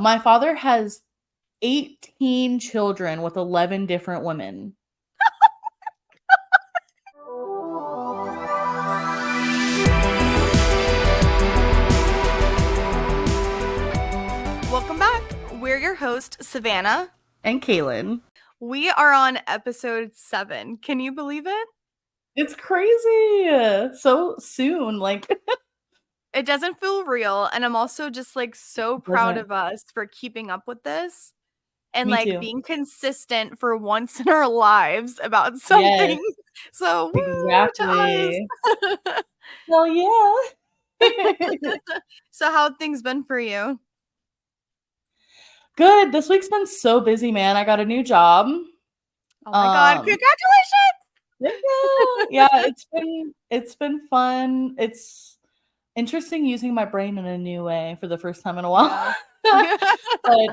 My father has 18 children with 11 different women. Welcome back. We're your host, Savannah. And Kaylin. We are on episode 7. Can you believe it? It's crazy. So soon. It doesn't feel real. And I'm also just so proud of us for keeping up with this and Me too. being consistent for once in our lives about something. Yes, So, woo to exactly. us. Well, yeah. So, how have things been for you? Good. This week's been so busy, man. I got a new job. Oh my God. Congratulations. Thank you. Yeah, it's been fun. It's interesting using my brain in a new way for the first time in a while. Yeah. But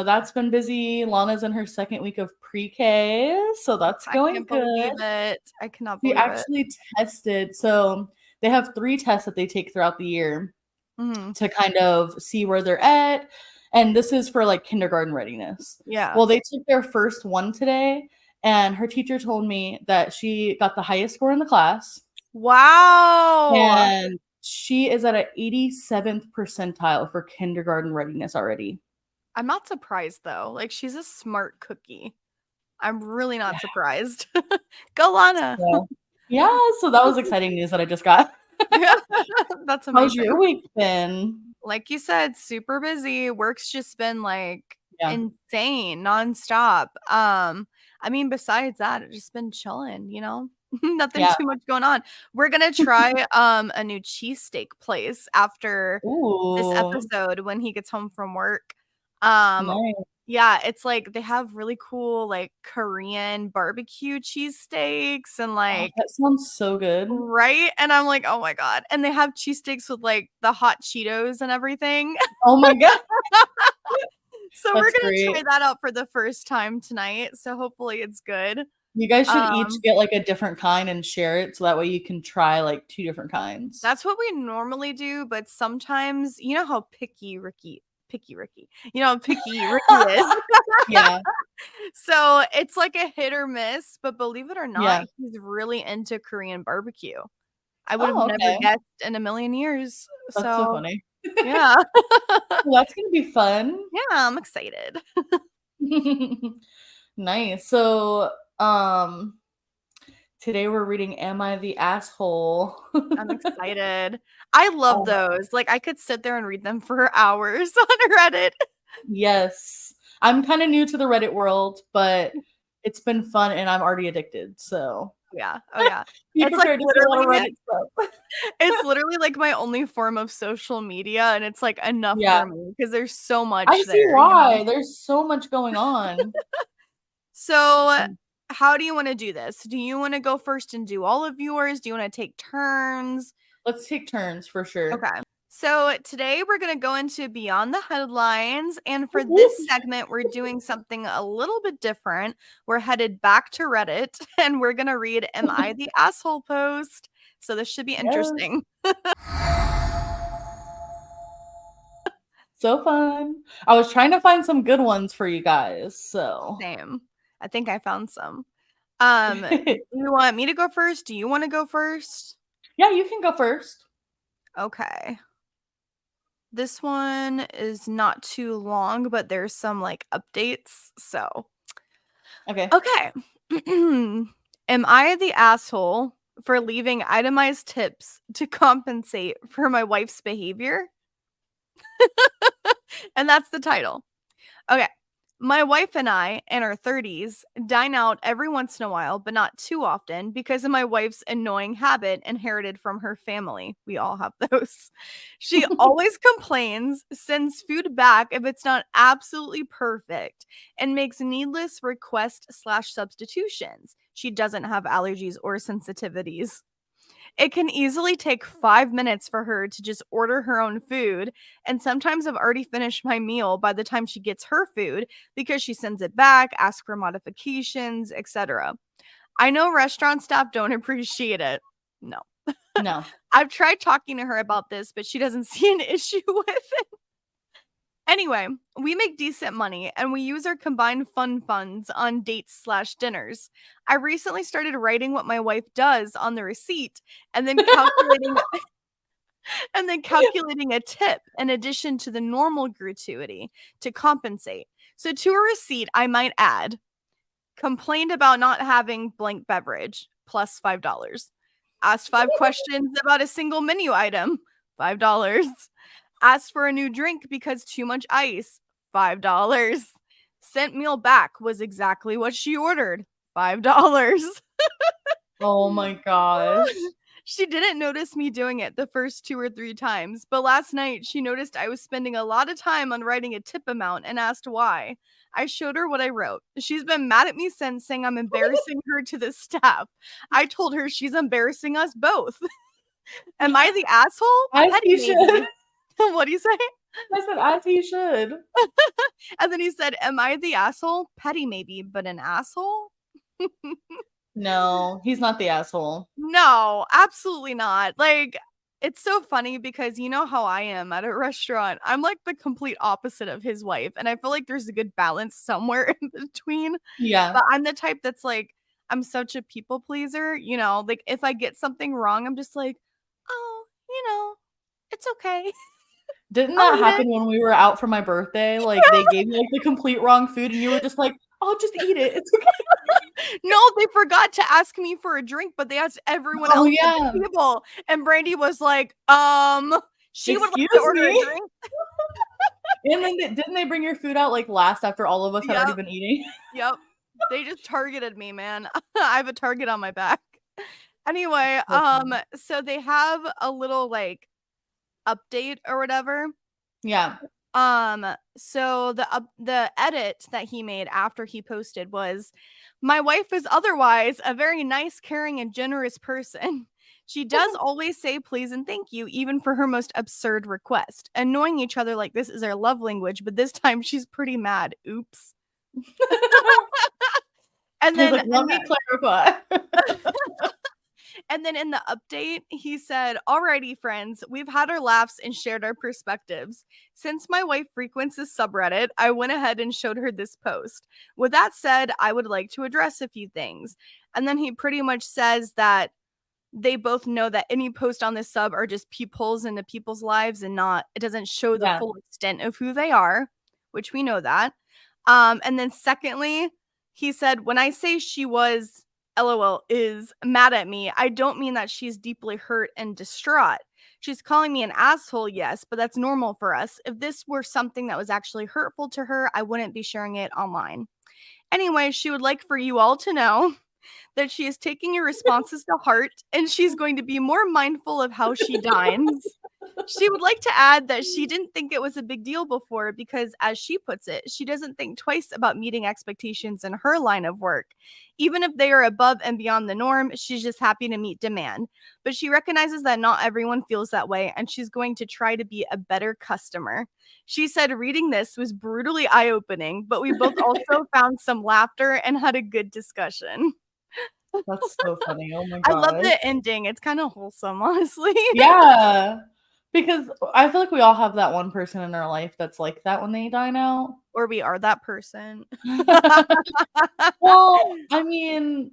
that's been busy. Lana's in her second week of pre-K, so that's going good. Believe it. I cannot She believe it. actually tested. So they have 3 tests that they take throughout the year to kind of see where they're at. And this is for kindergarten readiness. Yeah. Well, they took their first one today, and her teacher told me that she got the highest score in the class. Wow. And she is at an 87th percentile for kindergarten readiness already. I'm not surprised though. She's a smart cookie. I'm really not surprised. Go Lana. So that was exciting news that I just got. That's amazing. How's your week been? Like you said, super busy. Work's just been insane, nonstop. Besides that, it's just been chilling, Nothing too much going on. We're gonna try a new cheesesteak place after this episode when he gets home from work. Nice. Yeah, it's they have really cool Korean barbecue cheesesteaks and that sounds so good. right? And I'm like, oh my God. And they have cheesesteaks with the hot Cheetos and everything. Oh my God. So we're gonna try that out for the first time tonight. So hopefully it's good. You guys should each get a different kind and share it so that way you can try 2 different kinds. That's what we normally do, but sometimes you know how picky Ricky is. Yeah. So it's a hit or miss, but believe it or not, he's really into Korean barbecue. I would have never guessed in a million years. That's so funny. Yeah. Well, that's gonna be fun. Yeah, I'm excited. Nice. So today we're reading Am I the Asshole? I'm excited. I love those. I could sit there and read them for hours on Reddit. Yes. I'm kind of new to the Reddit world, but it's been fun and I'm already addicted. So yeah. Oh yeah. It's literally it's literally my only form of social media, and it's enough for me because there's so much I see why. There's so much going on. So how do you want to do this? Do you want to go first and do all of yours? Do you want to take turns? Let's take turns for sure. Okay. So today we're going to go into Beyond the Headlines. And for this segment, we're doing something a little bit different. We're headed back to Reddit and we're going to read Am I the Asshole post. So this should be interesting. So fun. I was trying to find some good ones for you guys. So same. I think I found some. Do you want me to go first? Do you want to go first? Yeah, you can go first. Okay. This one is not too long, but there's some updates. So, okay. Am I the asshole for leaving itemized tips to compensate for my wife's behavior? And that's the title. Okay. My wife and I, in our 30s, dine out every once in a while, but not too often because of my wife's annoying habit inherited from her family. We all have those. She always complains, sends food back if it's not absolutely perfect, and makes needless requests/substitutions. She doesn't have allergies or sensitivities. It can easily take 5 minutes for her to just order her own food, and sometimes I've already finished my meal by the time she gets her food because she sends it back, asks for modifications, etc. I know restaurant staff don't appreciate it. No. No. I've tried talking to her about this, but she doesn't see an issue with it. Anyway, we make decent money and we use our combined fun funds on dates/dinners. I recently started writing what my wife does on the receipt and then calculating a tip in addition to the normal gratuity to compensate. So to a receipt, I might add, complained about not having blank beverage, plus $5. Asked 5 questions about a single menu item, $5. Asked for a new drink because too much ice, $5. Sent meal back was exactly what she ordered, $5. Oh my gosh. She didn't notice me doing it the first 2 or 3 times, but last night she noticed I was spending a lot of time on writing a tip amount and asked why. I showed her what I wrote. She's been mad at me since, saying I'm embarrassing her to the staff. I told her she's embarrassing us both. Am I the asshole? As Petty you maybe. should. What'd you say? I said, as he should. And then he said, am I the asshole? Petty maybe, but an asshole? No, he's not the asshole. No, absolutely not. Like, it's so funny because you know how I am at a restaurant. I'm like the complete opposite of his wife. And I feel like there's a good balance somewhere in between. Yeah. But I'm the type that's like, I'm such a people pleaser. You know, like if I get something wrong, I'm just like, oh, it's okay. Didn't I'll that eat it. happen when we were out for my birthday? Like, they gave me, like, the complete wrong food, and you were just like, "I'll just eat it. It's okay." No, they forgot to ask me for a drink, but they asked everyone Oh, else at yeah. the table. And Brandy was like, she would like to Excuse order a me? drink. And then didn't they bring your food out, like, last after all of us had already Yep. been eating? Yep. They just targeted me, man. I have a target on my back. Anyway, So funny. so they have a little like update or whatever. Yeah. So the edit that he made after he posted was, my wife is otherwise a very nice, caring, and generous person. She does always say please and thank you, even for her most absurd request. Annoying each other like this is our love language, but this time she's pretty mad. Oops. And He's then like, "Let me clarify." And then in the update, he said, alrighty, friends, we've had our laughs and shared our perspectives. Since my wife frequents this subreddit, I went ahead and showed her this post. With that said, I would like to address a few things. And then he pretty much says that they both know that any post on this sub are just peepholes into people's lives and not, it doesn't show the Yeah. full extent of who they are, which we know that. And then secondly, he said, when I say she was LOL is mad at me, I don't mean that she's deeply hurt and distraught. She's calling me an asshole, yes, but that's normal for us. If this were something that was actually hurtful to her, I wouldn't be sharing it online. Anyway, she would like for you all to know that she is taking your responses to heart and she's going to be more mindful of how she dines. She would like to add that she didn't think it was a big deal before because, as she puts it, she doesn't think twice about meeting expectations in her line of work. Even if they are above and beyond the norm, she's just happy to meet demand. But she recognizes that not everyone feels that way, and she's going to try to be a better customer. She said reading this was brutally eye-opening, but we both also found some laughter and had a good discussion. That's so funny. Oh my I love gosh. the ending. It's kind of wholesome, honestly. Yeah. Because I feel like we all have that one person in our life that's like that when they dine out. Or we are that person. Well, I mean,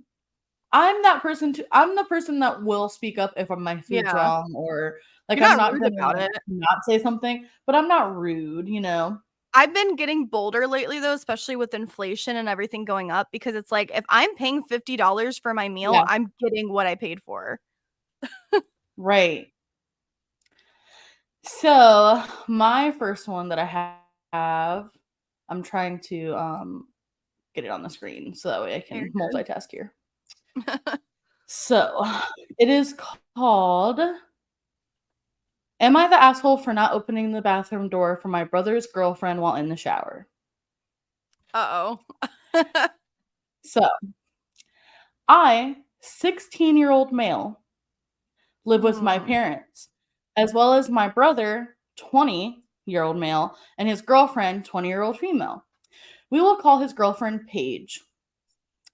I'm that person too. I'm the person that will speak up if my food's Yeah. wrong or like You're I'm not not rude about gonna it. not say something, but I'm not rude, you know? I've been getting bolder lately though, especially with inflation and everything going up, because it's like if I'm paying $50 for my meal, Yeah, I'm getting what I paid for. right. So, my first one that I have, I'm trying to get it on the screen so that way I You're can good. multitask here. So, it is called Am I the asshole for not opening the bathroom door for my brother's girlfriend while in the shower? Uh-oh. So, I, 16-year-old male, live with my Hmm. parents, as well as my brother, 20-year-old male, and his girlfriend, 20-year-old female. We will call his girlfriend Paige.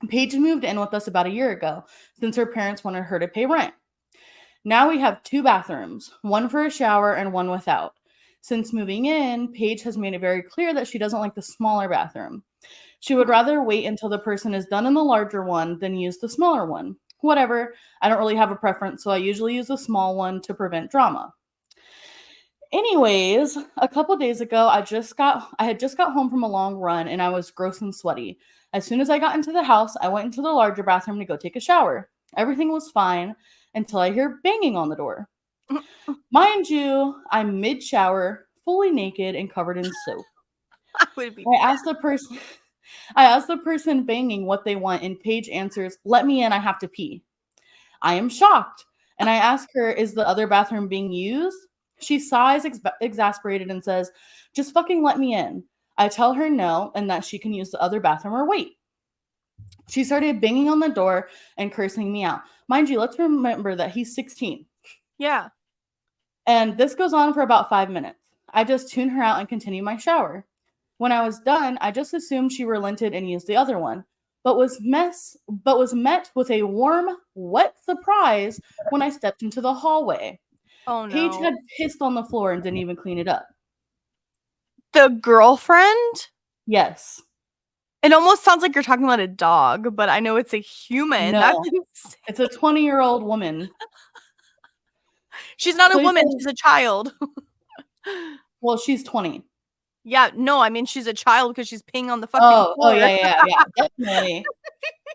Paige moved in with us about a year ago since her parents wanted her to pay rent. Now we have two bathrooms, one for a shower and one without. Since moving in, Paige has made it very clear that she doesn't like the smaller bathroom. She would rather wait until the person is done in the larger one than use the smaller one. Whatever, I don't really have a preference, so I usually use the small one to prevent drama. Anyways, a couple days ago, I had just got home from a long run and I was gross and sweaty. As soon as I got into the house, I went into the larger bathroom to go take a shower. Everything was fine until I hear banging on the door. Mind you, I'm mid shower, fully naked and covered in soap. I would be I asked the person I asked the person banging what they want and Paige answers, "Let me in, I have to pee." I am shocked. And I ask her, "Is the other bathroom being used?" She sighs, exasperated, and says, "Just fucking let me in." I tell her no and that she can use the other bathroom or wait. She started banging on the door and cursing me out. Mind you, let's remember that he's 16. Yeah. And this goes on for about 5 minutes. I just tune her out and continue my shower. When I was done, I just assumed she relented and used the other one, but was met with a warm, wet surprise when I stepped into the hallway. Oh Paige no. had pissed on the floor and didn't even clean it up. The girlfriend? Yes. It almost sounds like you're talking about a dog, but I know it's a human. That's No. insane. It's a 20-year-old woman. She's not a So he woman, says, she's a child. well, she's 20. Yeah, no, I mean she's a child because she's peeing on the fucking Oh, floor. yeah, definitely.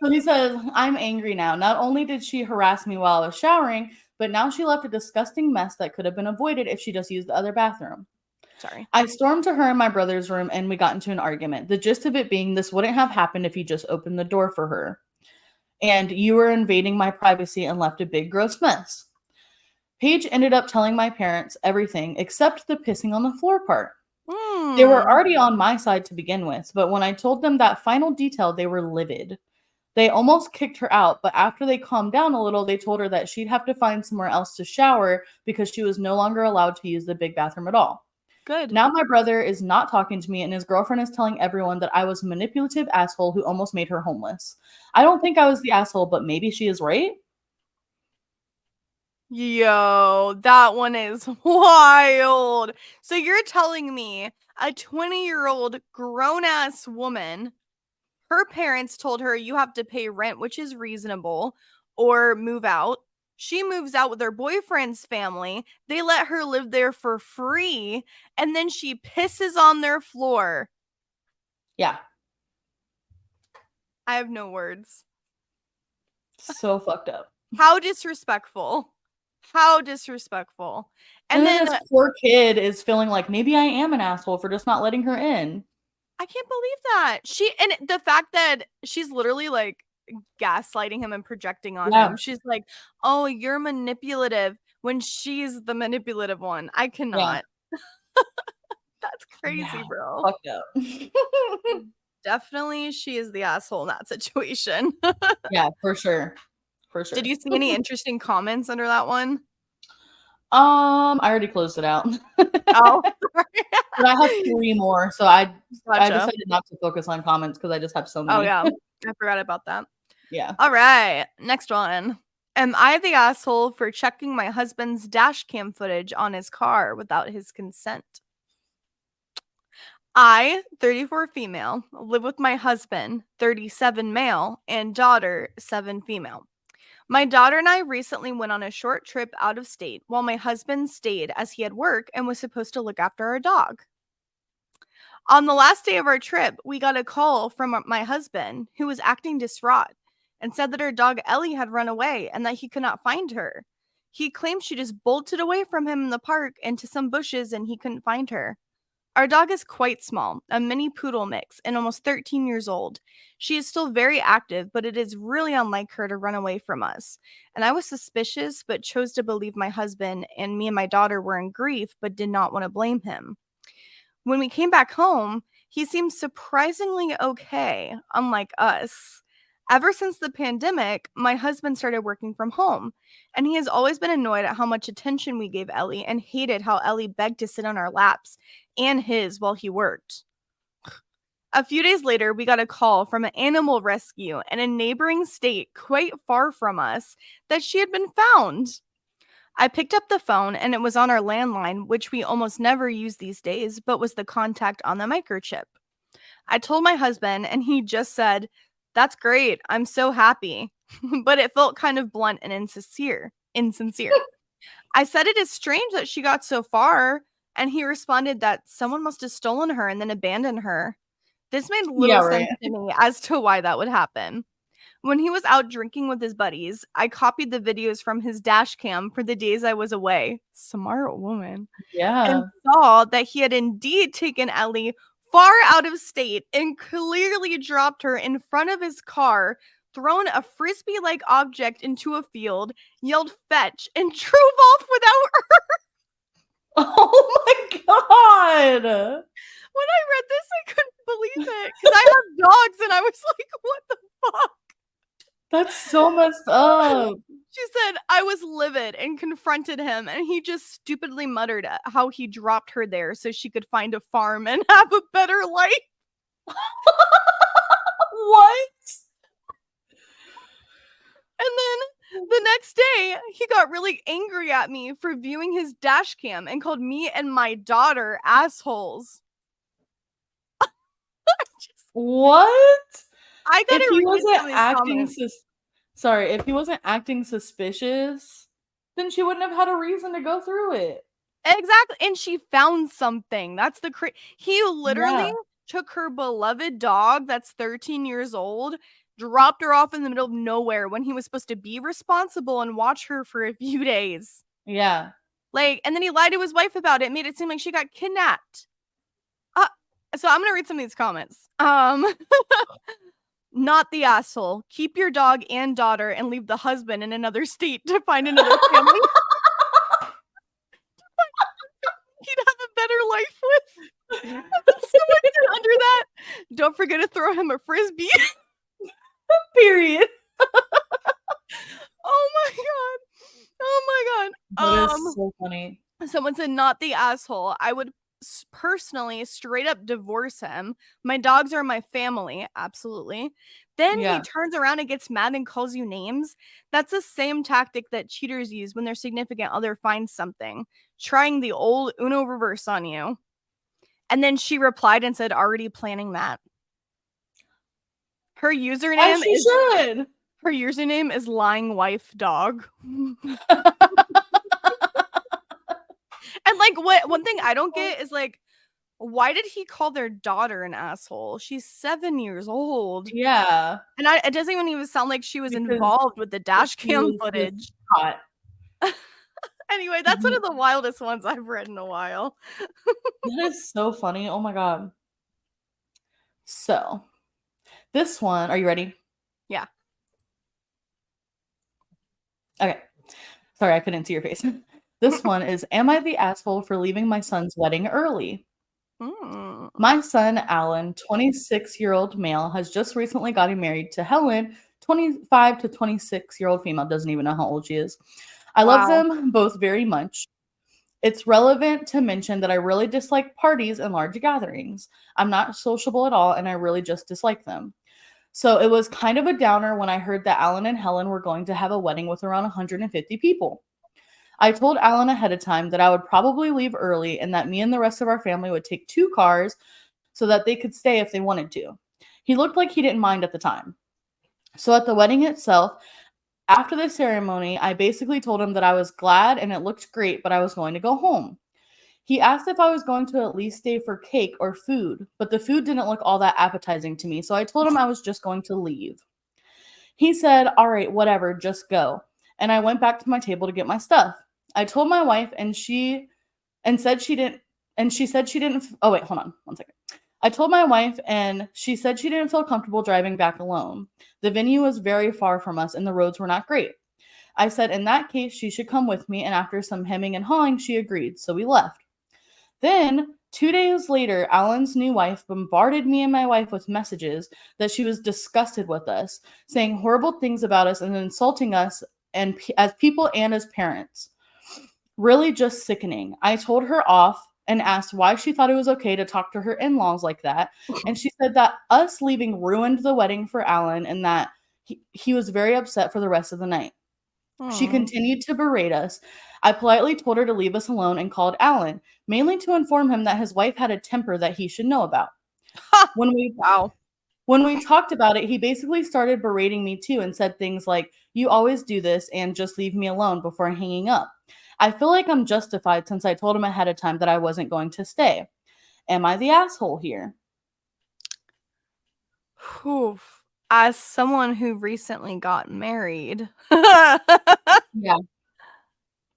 So he says, "I'm angry now. Not only did she harass me while I was showering, but now she left a disgusting mess that could have been avoided if she just used the other bathroom." Sorry. I stormed to her in my brother's room and we got into an argument. The gist of it being this wouldn't have happened if you just opened the door for her. And you were invading my privacy and left a big gross mess. Paige ended up telling my parents everything except the pissing on the floor part. They were Hmm. already on my side to begin with, but when I told them that final detail, they were livid. They almost kicked her out, but after they calmed down a little, they told her that she'd have to find somewhere else to shower because she was no longer allowed to use the big bathroom at all. Good. Now my brother is not talking to me, and his girlfriend is telling everyone that I was a manipulative asshole who almost made her homeless. I don't think I was the asshole, but maybe she is right. Yo, that one is wild. So you're telling me a 20-year-old grown-ass woman, her parents told her you have to pay rent, which is reasonable, or move out. She moves out with her boyfriend's family. They let her live there for free, and then she pisses on their floor. Yeah, I have no words. so fucked up. How disrespectful. How disrespectful. And And then then this poor kid is feeling like maybe I am an asshole for just not letting her in. I can't believe that. And the fact that she's literally like gaslighting him and projecting on Yeah, him. She's like, "Oh, you're manipulative," when she's the manipulative one. I yeah, cannot. That's crazy, yeah, bro. fucked up. Definitely she is the asshole in that situation. Yeah, for sure, for Did sure. you see any interesting comments under that one? I already closed it out. Oh, But I have 3 more, so I gotcha. decided not to focus on comments because I just have so Oh, many. yeah. I forgot about that. Yeah. All right, next one. Am I the asshole for checking my husband's dash cam footage on his car without his consent? I, 34 female, live with my husband, 37 male, and daughter, 7 female. My daughter and I recently went on a short trip out of state while my husband stayed as he had work and was supposed to look after our dog. On the last day of our trip, we got a call from my husband who was acting distraught and said that our dog Ellie had run away and that he could not find her. He claimed she just bolted away from him in the park into some bushes and he couldn't find her. Our dog is quite small, a mini poodle mix, and almost 13 years old. She is still very active, but it is really unlike her to run away from us. And I was suspicious, but chose to believe my husband, and me and my daughter were in grief, but did not want to blame him. When we came back home, he seemed surprisingly okay, unlike us. Ever since the pandemic, my husband started working from home, and he has always been annoyed at how much attention we gave Ellie and hated how Ellie begged to sit on our laps and his while he worked. A few days later, we got a call from an animal rescue in a neighboring state quite far from us that she had been found. I picked up the phone and it was on our landline, which we almost never use these days, but was the contact on the microchip. I told my husband and he just said, "That's great. I'm so happy." But it felt kind of blunt and insincere. I said it is strange that she got so far, and he responded that someone must have stolen her and then abandoned her. This made Yeah, little right. sense to me as to why that would happen. When he was out drinking with his buddies, I copied the videos from his dash cam for the days I was away. Smart woman. And Yeah. saw that he had indeed taken Ellie far out of state and clearly dropped her in front of his car, thrown a frisbee like object into a field, yelled fetch, and drove off without her. Oh my god. When I read this, I couldn't believe it because I have dogs and I was like, what the fuck? That's so messed up. She said, I was livid and confronted him, and he just stupidly muttered how he dropped her there so she could find a farm and have a better life. What? And then the next day, he got really angry at me for viewing his dash cam and called me and my daughter assholes. What? I If gotta he read wasn't some of these acting comments. sorry, if he wasn't acting suspicious, then she wouldn't have had a reason to go through it. Exactly. And she found something. That's the he literally Yeah. took her beloved dog that's 13 years old, dropped her off in the middle of nowhere when he was supposed to be responsible and watch her for a few days. Yeah. Like, and then he lied to his wife about it, made it seem like she got kidnapped. So I'm gonna read some of these comments. Not the asshole. Keep your dog and daughter and leave the husband in another state to find another family he'd have a better life with. Someone said under that, don't forget to throw him a frisbee. Period. Oh my god. Oh my That god. is so funny. Someone said, not the asshole. I would personally straight up divorce him. My dogs are my family. Absolutely. Then he Yeah. turns around and gets mad and calls you names. That's the same tactic that cheaters use when their significant other finds something, trying the old Uno reverse on you. And then she replied and said, already planning that. Her As username she is should. her username is lying wife dog. And like what one thing I don't get is like, why did he call their daughter an asshole? She's 7 years old. Yeah. And it doesn't even sound like she was Because involved with the dash she cam was footage. just hot. Anyway, that's one of the wildest ones I've read in a while. That is so funny. Oh my god. So, this one, are you ready? Yeah. Okay. Sorry, I couldn't see your face. This one is, am I the asshole for leaving my son's wedding early? Mm. My son, Alan, 26-year-old male, has just recently gotten married to Helen, 25 to 26-year-old female, doesn't even know how old she is. I love Wow. them both very much. It's relevant to mention that I really dislike parties and large gatherings. I'm not sociable at all, and I really just dislike them. So it was kind of a downer when I heard that Alan and Helen were going to have a wedding with around 150 people. I told Alan ahead of time that I would probably leave early and that me and the rest of our family would take 2 cars so that they could stay if they wanted to. He looked like he didn't mind at the time. So at the wedding itself, after the ceremony, I basically told him that I was glad and it looked great, but I was going to go home. He asked if I was going to at least stay for cake or food, but the food didn't look all that appetizing to me, so I told him I was just going to leave. He said, "All right, whatever, just go." And I went back to my table to get my stuff. I told my wife and she said she didn't oh wait, hold on one second. I told my wife and she said she didn't feel comfortable driving back alone. The venue was very far from us and the roads were not great. I said in that case she should come with me, and after some hemming and hawing she agreed, so we left. Then 2 days later, Alan's new wife bombarded me and my wife with messages that she was disgusted with us, saying horrible things about us and insulting us and as people and as parents. Really just sickening. I told her off and asked why she thought it was okay to talk to her in-laws like that, and she said that us leaving ruined the wedding for Alan and that he was very upset for the rest of the night. She Hmm. continued to berate us. I politely told her to leave us alone and called Alan, mainly to inform him that his wife had a temper that he should know about. Ha! When we Wow. when we talked about it, he basically started berating me too and said things like, "You always do this and just leave me alone," before hanging up. I feel like I'm justified since I told him ahead of time that I wasn't going to stay. Am I the asshole here? Oof. As someone who recently got married, Yeah.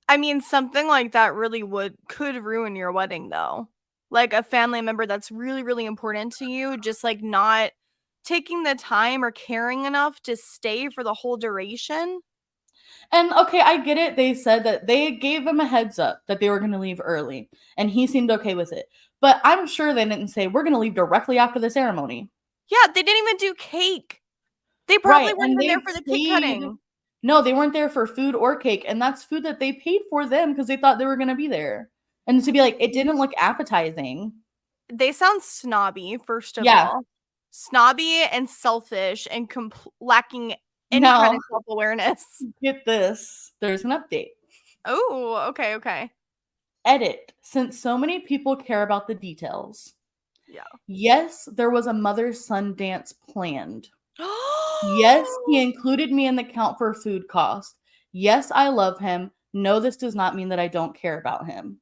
I mean, something like that really could ruin your wedding though. Like a family member that's really, really important to you, just like not taking the time or caring enough to stay for the whole duration. And okay, I get it. They said that they gave him a heads up that they were going to leave early, and he seemed okay with it. But I'm sure they didn't say, "We're going to leave directly after the ceremony." Yeah, they didn't even do cake. They Right. probably weren't And even there they for the cake paid. cutting. No, they weren't there for food or cake. And that's food that they paid for them because they thought they were going to be there. And to be like, it didn't look appetizing. They sound snobby, first of Yeah. all. Snobby and selfish and lacking any kind Now, of self-awareness. get this, there's an update. Oh, okay, okay. Edit. Since so many people care about the details. Yeah. Yes, there was a mother son dance planned. Yes, he included me in the count for food cost. Yes, I love him. No, this does not mean that I don't care about him.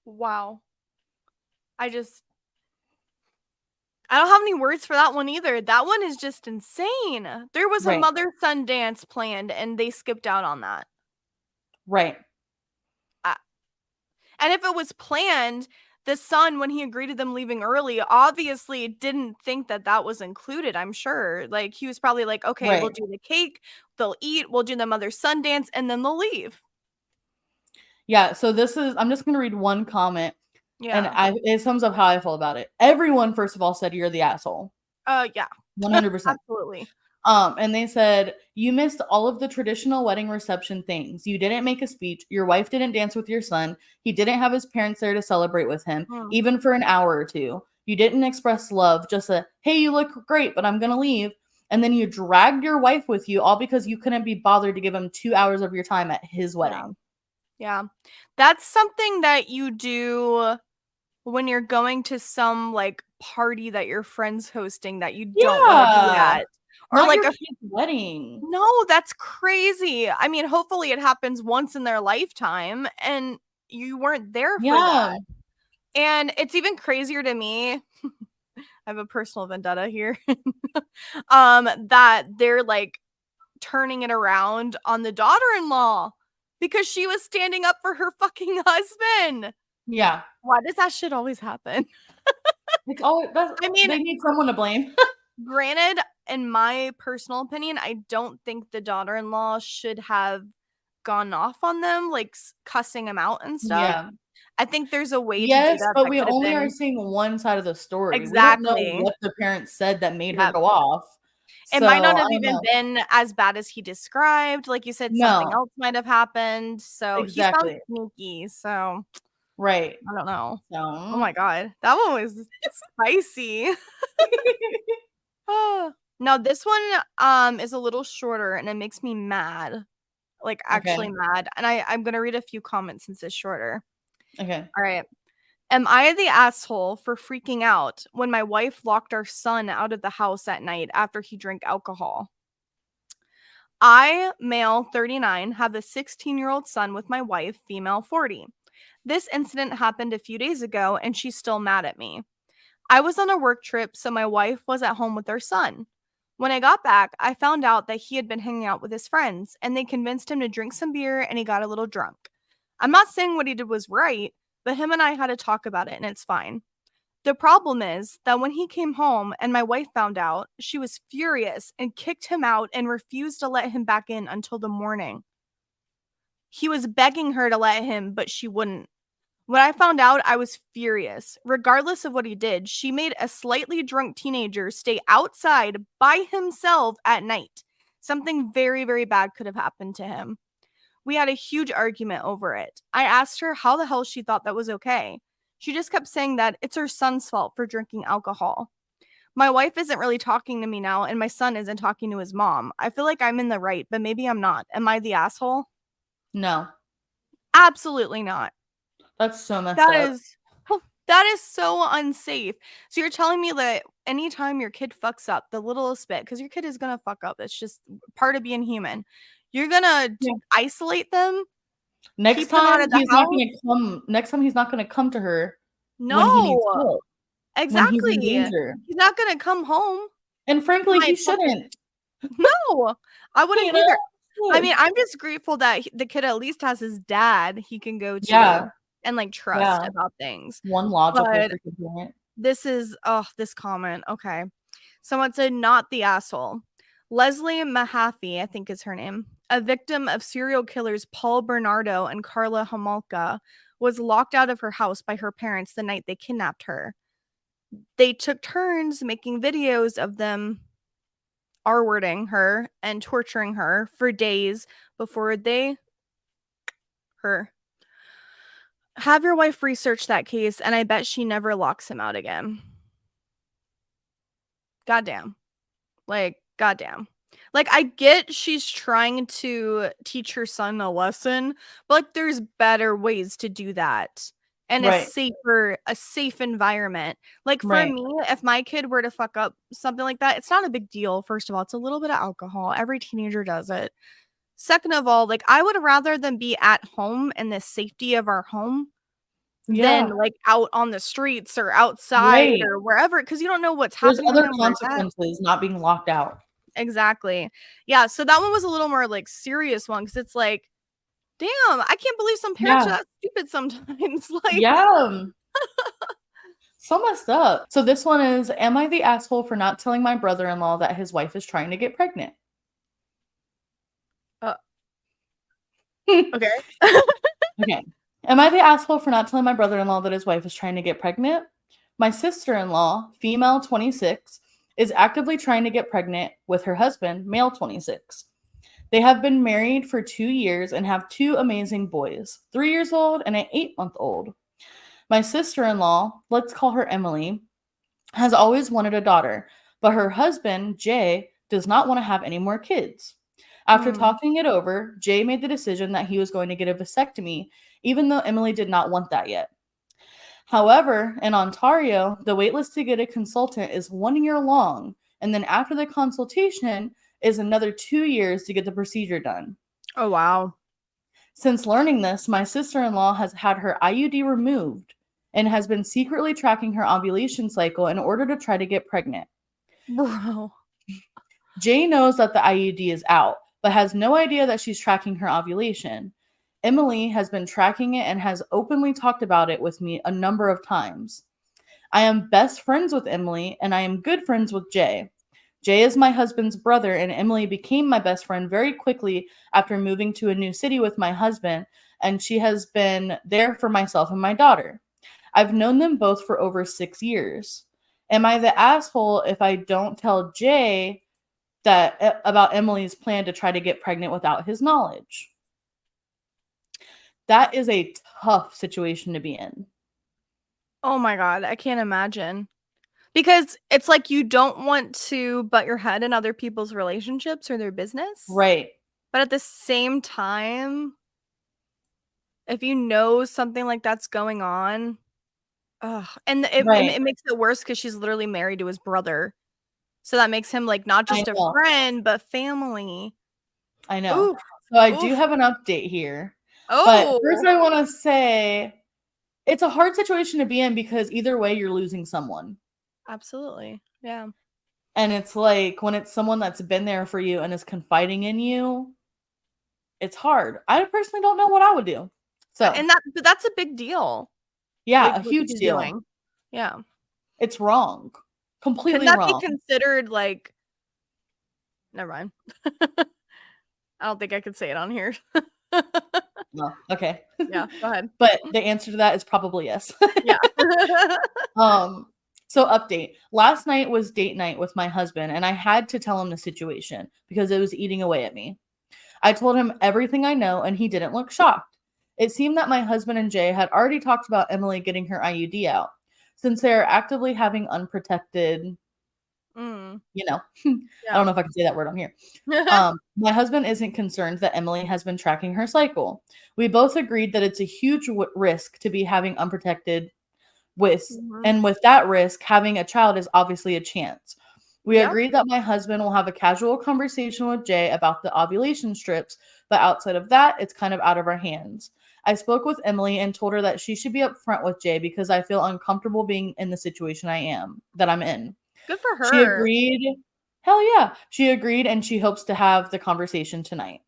Wow. I just I don't have any words for that one either. That one is just insane. There was a Right. mother-son dance planned and they skipped out on that. Right. Uh, and if it was planned, the son, when he agreed to them leaving early, obviously didn't think that that was included, I'm sure. Like, he was probably like, okay, we'll Right. do the cake, they'll eat, we'll do the mother-son dance, and then they'll leave. Yeah, so this is I'm just going to read one comment and Yeah. it sums up how I feel about it. Everyone first of all said you're the asshole. Yeah. 100%. Absolutely. And they said, "You missed all of the traditional wedding reception things. You didn't make a speech. Your wife didn't dance with your son. He didn't have his parents there to celebrate with him, Mm, even for an hour or two. You didn't express love, just a, hey, you look great, but I'm going to leave." And then you dragged your wife with you all because you couldn't be bothered to give him 2 hours of your time at his yeah. wedding. Yeah. That's something that you do when you're going to some, like, party that your friend's hosting that you don't wanna be Yeah. at. Or, Not like, your a kid's wedding. no, that's crazy. I mean, hopefully it happens once in their lifetime, and you weren't there for that. Yeah. And it's even crazier to me, I have a personal vendetta here, that they're, like, turning it around on the daughter-in-law because she was standing up for her fucking husband. Yeah. Why does that shit always happen? It's always that's I mean, they need someone to blame. granted, in my personal opinion, I don't think the daughter-in-law should have gone off on them, like, cussing him out and stuff. Yeah. I think there's a way to do Yes, that but that we could have only are been seeing one side of the story. We don't know exactly. what the parents said that made her Yep. go off. It So, might not I have don't even know. been as bad as he described, like you said, something No, else might have happened, so he sounds exactly. sneaky, so Right. I don't know. So, Oh my god, that one was spicy. Ah. Now this one, is a little shorter and it makes me mad, like, actually okay, mad, and I'm gonna read a few comments since it's shorter. okay. Alright. Am I the asshole for freaking out when my wife locked our son out of the house at night after he drank alcohol? I, male 39, have a 16-year-old son with my wife, female 40. This incident happened a few days ago and she's still mad at me. I was on a work trip, so my wife was at home with our son. When I got back, I found out that he had been hanging out with his friends and they convinced him to drink some beer and he got a little drunk. I'm not saying what he did was right, but him and I had to talk about it and it's fine. The problem is that when he came home and my wife found out, she was furious and kicked him out and refused to let him back in until the morning. He was begging her to let him, but she wouldn't. When I found out, I was furious. Regardless of what he did, she made a slightly drunk teenager stay outside by himself at night. Something very, very bad could have happened to him. We had a huge argument over it. I asked her how the hell she thought that was okay. She just kept saying that it's her son's fault for drinking alcohol. My wife isn't really talking to me now, and my son isn't talking to his mom. I feel like I'm in the right, but maybe I'm not. Am I the asshole? No, Absolutely not. that's so messed That up. is that is so unsafe. So you're telling me that anytime your kid fucks up the littlest bit, because your kid is gonna fuck up, it's just part of being human. You're gonna Yeah. isolate them, keep them out of the house? Next time he's not gonna come to her when he needs No, help, when he's in exactly. danger. He's not gonna come home. And frankly, My he fucking shouldn't. no, I You wouldn't know? either. I mean, Good. I'm just grateful that the kid at least has his dad he can go Yeah, to and, like, trust yeah. about things. One logical But freaking parent. this comment, okay. Someone said, "Not the asshole." Leslie Mahaffey, I think is her name, a victim of serial killers Paul Bernardo and Carla Homolka, was locked out of her house by her parents the night they kidnapped her. They took turns making videos of them R-wording her and torturing her for days before they her. Have your wife research that case, and I bet she never locks him out again. Goddamn. Like, goddamn. Like, I get she's trying to teach her son a lesson, but, like, there's better ways to do that and Right, a safe environment. Like, for right. me, if my kid were to fuck up something like that, it's not a big deal, first of all. It's a little bit of alcohol. Every teenager does it. Second of all, like, I would rather them be at home in the safety of our home than, Yeah, like, out on the streets or outside right. or wherever, because you don't know what's There's happening to other them where it's at. consequences not being locked out. Exactly. Yeah, so that one was a little more, like, serious one because it's like, "Damn, I can't believe some parents are Yeah, that stupid sometimes." Like, yeah. So messed up. So this one is, am I the asshole for not telling my brother-in-law that his wife is trying to get pregnant? uh, okay. Okay. Am I the asshole for not telling my brother-in-law that his wife is trying to get pregnant? My sister-in-law, female 26, is actively trying to get pregnant with her husband, male 26. They have been married for 2 years and have two amazing boys, 3 years old and an 8-month old. My sister in law, let's call her Emily, has always wanted a daughter, but her husband, Jay, does not want to have any more kids. After Mm. talking it over, Jay made the decision that he was going to get a vasectomy, even though Emily did not want that yet. However, in Ontario, the waitlist to get a consultant is 1 year long, and then after the consultation is another 2 years to get the procedure done. Oh, wow. Since learning this, my sister in law has had her IUD removed and has been secretly tracking her ovulation cycle in order to try to get pregnant. Bro. Jay knows that the IUD is out, but has no idea that she's tracking her ovulation. Emily has been tracking it and has openly talked about it with me a number of times. I am best friends with Emily and I am good friends with Jay. Jay is my husband's brother, and Emily became my best friend very quickly after moving to a new city with my husband, and she has been there for myself and my daughter. I've known them both for over 6 years. Am I the asshole if I don't tell Jay that about Emily's plan to try to get pregnant without his knowledge? That is a tough situation to be in. Oh my god, I can't imagine. Because it's like you don't want to butt your head in other people's relationships or their business, Right. but at the same time, if you know something like that's going on, ugh, and Right. it makes it worse because she's literally married to his brother. So that makes him, like, not I just a know. friend, but family. I know. Oof, So I do oof. have an update here. But first Oh, I want to say it's a hard situation to be in because either way you're losing someone. absolutely. Yeah. And it's like when it's someone that's been there for you and is confiding in you, it's hard. I personally don't know what I would do. So, And that's a big deal, yeah, like, a what huge she's deal. doing. Yeah. It's wrong. Couldn't Completely that be wrong. considered, like never mind. I don't think I could say it on here. No. Okay. Yeah, go ahead. But the answer to that is probably yes. Yeah. Um, so update. Last night was date night with my husband, and I had to tell him the situation because it was eating away at me. I told him everything I know, and he didn't look shocked. It seemed that my husband and Jay had already talked about Emily getting her IUD out, since they are actively having unprotected Mm. You know, I Yeah. don't know if I can say that word on here. My husband isn't concerned that Emily has been tracking her cycle. We both agreed that it's a huge risk to be having unprotected with, Mhm. and with that risk, having a child is obviously a chance. We Yep. agreed that my husband will have a casual conversation with Jay about the ovulation strips, but outside of that, it's kind of out of our hands. I spoke with Emily and told her that she should be upfront with Jay because I feel uncomfortable being in the situation that I'm in. Good for She her. agreed. Hell yeah. She agreed and she hopes to have the conversation tonight.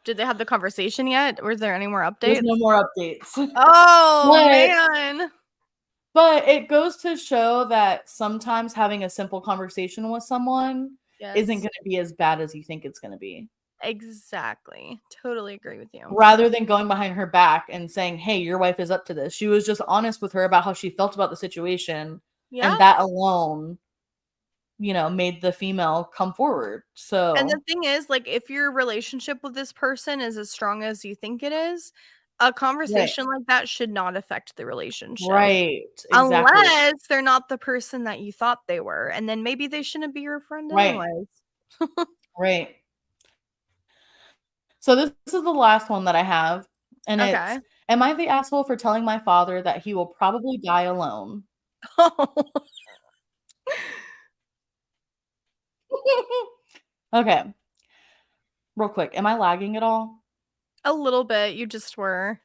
Did they have the conversation yet? Was there any more There's updates? no more updates. Oh, but man. but it goes to show that sometimes having a simple conversation with someone isn't Yes. going to be as bad as you think it's going to be. Exactly. Totally agree with you. Rather than going behind her back and saying, "Hey, your wife is up to this." She was just honest with her about how she felt about the situation, Yeah. and that alone, made the female come forward. And the So, thing is, like, if your relationship with this person is as strong as you think it is, a right. conversation like that should not affect the relationship. Right. Exactly. Unless they're not the person that you thought they were, and then maybe they shouldn't be your friend Right. anyways. Right. So this is the last one that I have, and it's, Okay. am I the asshole for telling my father that he will probably die alone? Okay, real quick. Am I lagging at all? A little bit, you just were.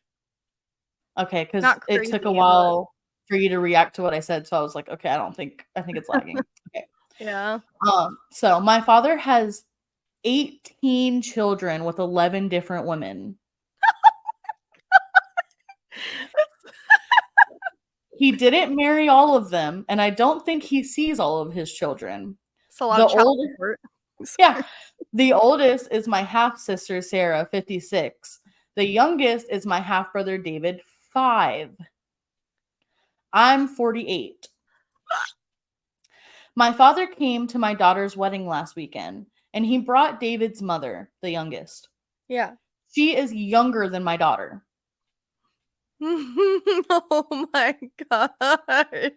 Okay, because Not it took a crazy, but while for you to react to what I said, so I was like, okay, I think it's lagging. Okay. yeah. So my father has 18 children with 11 different women. He didn't marry all of them, and I don't think he sees all of his children. It's a lot The of child old support. Yeah. The oldest is my half sister, Sarah, 56. The youngest is my half brother, David, 5. I'm 48. My father came to my daughter's wedding last weekend, and he brought David's mother, the youngest. Yeah. She is younger than my daughter. Oh my god.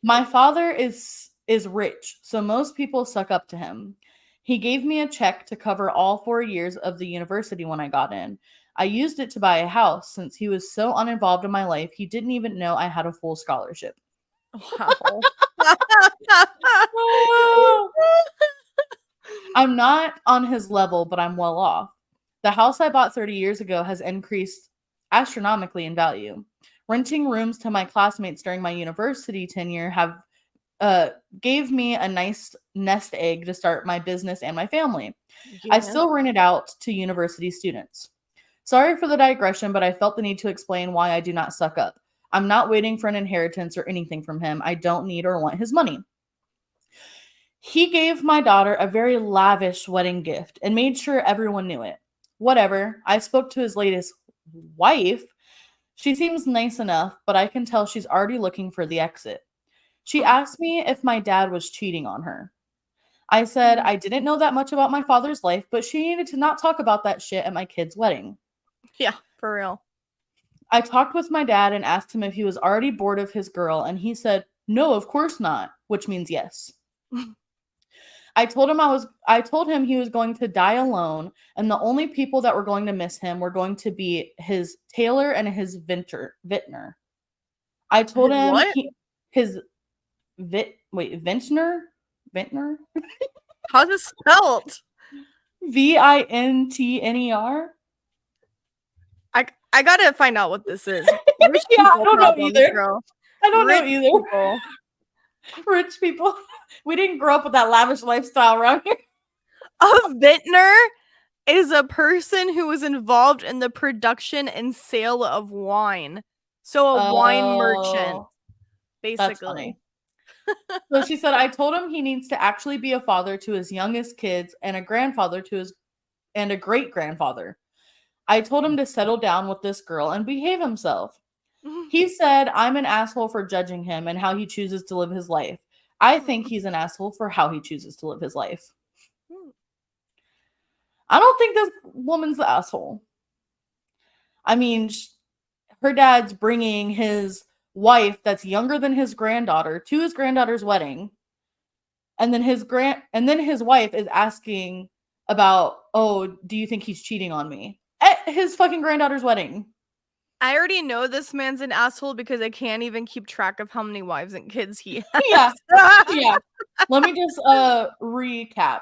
My father is rich, so most people suck up to him. He gave me a check to cover all 4 years of the university when I got in. I used it to buy a house since he was so uninvolved in my life, he didn't even know I had a full scholarship. Wow. Ah, I'm not on his level, but I'm well off. The house I bought 30 years ago has increased astronomically in value. Renting rooms to my classmates during my university tenure have uh, gave me a nice nest egg to start my business and my family. I Yeah. still rent it out to university students. Sorry for the digression, but I felt the need to explain why I do not suck up. I'm not waiting for an inheritance or anything from him. I don't need or want his money. He gave my daughter a very lavish wedding gift and made sure everyone knew it. Whatever. I spoke to his latest wife. She seems nice enough, but I can tell she's already looking for the exit. She asked me if my dad was cheating on her. I said Mm. I didn't know that much about my father's life, but she needed to not talk about that shit at my kid's wedding. Yeah, for real. I talked with my dad and asked him if he was already bored of his girl, and he said, "No, of course not," which means yes. I told him he was going to die alone, and the only people that were going to miss him were going to be his tailor and his vintner. I told His him what? he his vintner How's it spelled? Vintner. I gotta find out what this is. Rich Yeah, I people don't know problems, either. bro. I don't know Rich either. people. Rich people. We didn't grow up with that lavish lifestyle around here. A vintner is a person who is involved in the production and sale of wine. So a wine merchant, Oh, that's basically. funny. So she said, I told him he needs to actually be a father to his youngest kids and a grandfather to his and a great grandfather. I told him to settle down with this girl and behave himself. He said I'm an asshole for judging him and how he chooses to live his life. I think he's an asshole for how he chooses to live his life. I don't think this woman's the asshole. I mean, her dad's bringing his wife that's younger than his granddaughter to his granddaughter's wedding. And then his wife is asking about, "Oh, do you think he's cheating on me?" At his fucking granddaughter's wedding. I already know this man's an asshole because I can't even keep track of how many wives and kids he Yeah. has. Yeah. Let me just recap.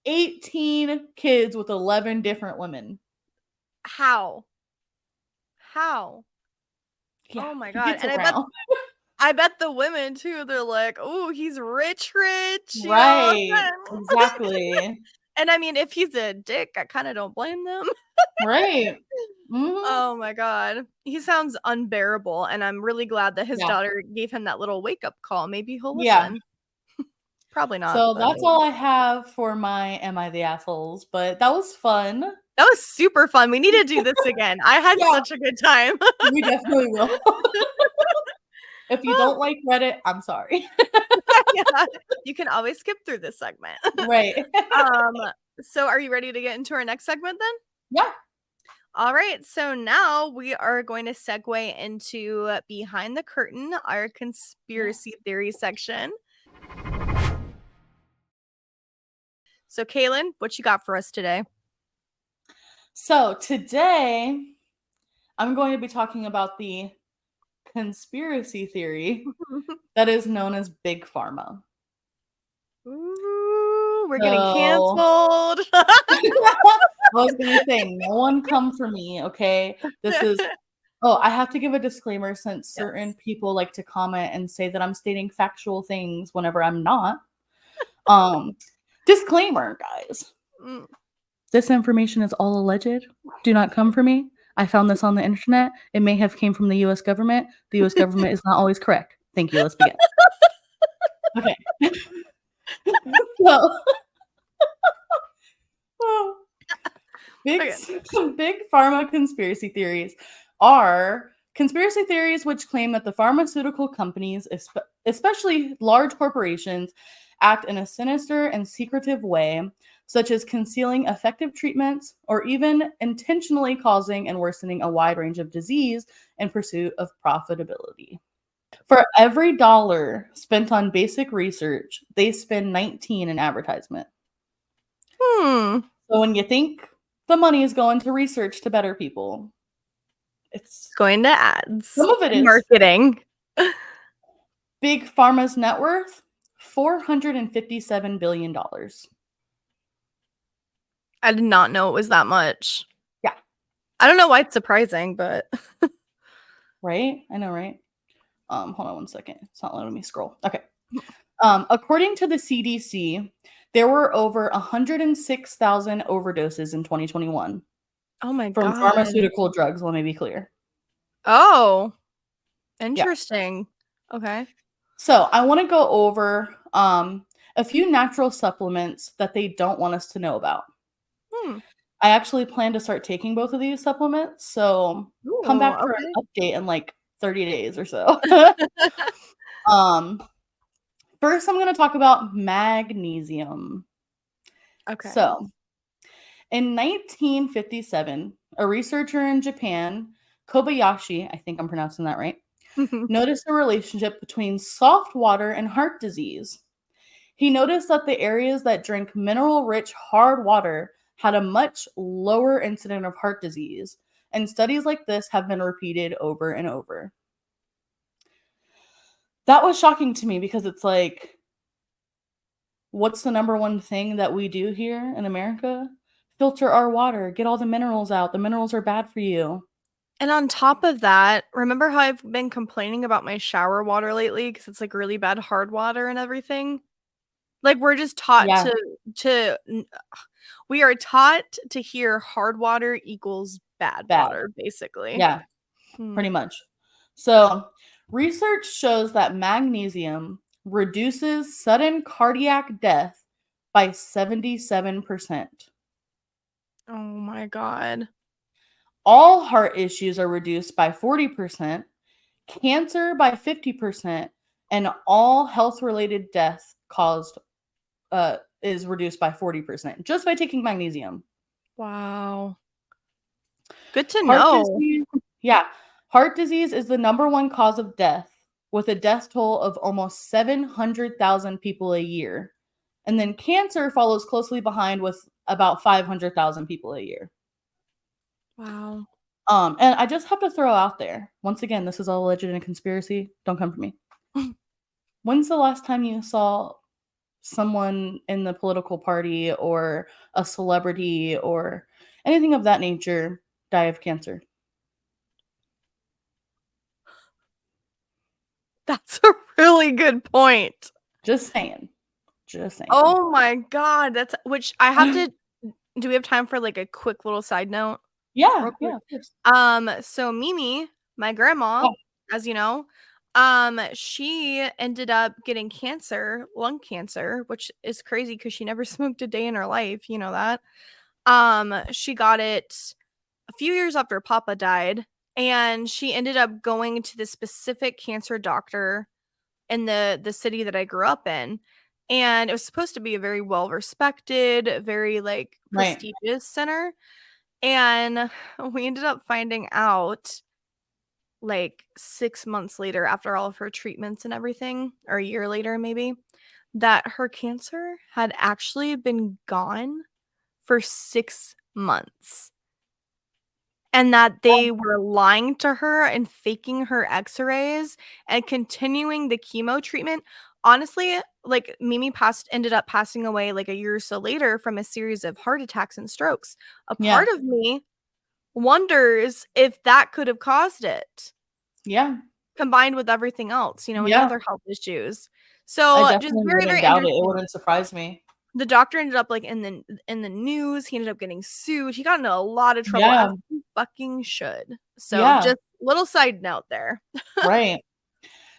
18 kids with 11 different women. How? How? Yeah, Oh my he god. gets And around. I bet the women too, they're like, "Oh, he's rich, you know?" Right. Exactly. And I mean, if he's a dick, I kind of don't blame them. Right. Mhm. Oh my god. He sounds unbearable, and I'm really glad that his Yeah. daughter gave him that little wake-up call. Maybe he'll Yeah. listen. Probably not, So but that's maybe. all I have for my Am I the Assholes? But that was fun. That was super fun. We need to do this again. I had Yeah, such a good time. we definitely will. If you don't like Reddit, I'm sorry. Yeah, you can always skip through this segment. Right. Um, so are you ready to get into our next segment then? Yeah. All right, so now we are going to segue into Behind the Curtain, our conspiracy theory section. So, Kaylin, what you got for us today? So today I'm going to be talking about the conspiracy theory that is known as Big Pharma. Ooh, we're getting So canceled. I was gonna say, no one come for me, okay? This is I have to give a disclaimer since certain Yes. people like to comment and say that I'm stating factual things whenever I'm not. Um, disclaimer, guys. Mm. This information is all alleged. Do not come for me. I found this on the internet. It may have came from the US government. The US government is not always correct. Thank you. Let's begin. Okay. So, oh, big Okay. big pharma conspiracy theories are conspiracy theories which claim that the pharmaceutical companies, especially large corporations, act in a sinister and secretive way, such as concealing effective treatments or even intentionally causing and worsening a wide range of disease in pursuit of profitability. For every dollar spent on basic research, they spend 19 in advertisement. Hmm. So when you think the money is going to research to better people, it's Going to ads some of it and is. marketing. Big Pharma's net worth, $457 billion. I did not know it was that much. Yeah. I don't know why it's surprising, but Right? I know, right? Hold on one second. It's not letting me scroll. Okay. According to the CDC, there were over 106,000 overdoses in 2021 oh my from god. pharmaceutical drugs, let me be clear. Oh, Yeah. interesting. Okay. So I want to go over a few natural supplements that they don't want us to know about. Hmm. I actually plan to start taking both of these supplements, so come Ooh, back for okay. an update in like 30 days or so. um, First, I'm going to talk about magnesium. Okay. So, in 1957, a researcher in Japan, Kobayashi, I think I'm pronouncing that right, noticed a relationship between soft water and heart disease. He noticed that the areas that drank mineral rich hard water had a much lower incidence of heart disease, and studies like this have been repeated over and over. That was shocking to me because it's like, what's the number one thing that we do here in America? Filter our water, get all the minerals out. The minerals are bad for you. And on top of that, remember how I've been complaining about my shower water lately because it's like really bad hard water and everything? Like we're just taught Yeah, to n- we are taught to hear hard water equals bad bad. water, basically. Yeah, Hmm. pretty much. So, research shows that magnesium reduces sudden cardiac death by 77%. Oh my god. All heart issues are reduced by 40%, cancer by 50%, and all health related death caused is reduced by 40% just by taking magnesium. Wow. Good to Heart know. disease, yeah, heart disease is the number one cause of death with a death toll of almost 700,000 people a year. And then cancer follows closely behind with about 500,000 people a year. Wow. And I just have to throw out there, once again, this is all alleged and a conspiracy. Don't come for me. When's the last time you saw someone in the political party or a celebrity or anything of that nature die of cancer? That's a really good point. Just saying. Just saying. Oh my god, that's which I have to do we have time for, like, a quick little side note Yeah, real quick? yeah, of course. So Mimi, my grandma, Yeah, as you know, she ended up getting cancer, lung cancer, which is crazy because she never smoked a day in her life, you know that? She got it a few years after Papa died, and she ended up going to the specific cancer doctor in the city that I grew up in, and it was supposed to be a very well respected, very, like, right. prestigious center, and we ended up finding out, like, 6 months later after all of her treatments and everything, or a year later maybe, that her cancer had actually been gone for 6 months. And that they were lying to her and faking her X-rays and continuing the chemo treatment. Honestly, like, Mimi ended up passing away, like, a year or so later from a series of heart attacks and strokes. A part Yeah. of me wonders if that could have caused it, Yeah. combined with everything else, any Yeah. other health issues. I So, just definitely very, wouldn't very doubt it. It interesting. wouldn't surprise me. The doctor ended up, like, in the news, he ended up getting sued, he got into a lot of trouble, as Yeah. he fucking should. So, Yeah. just little side note there. Right.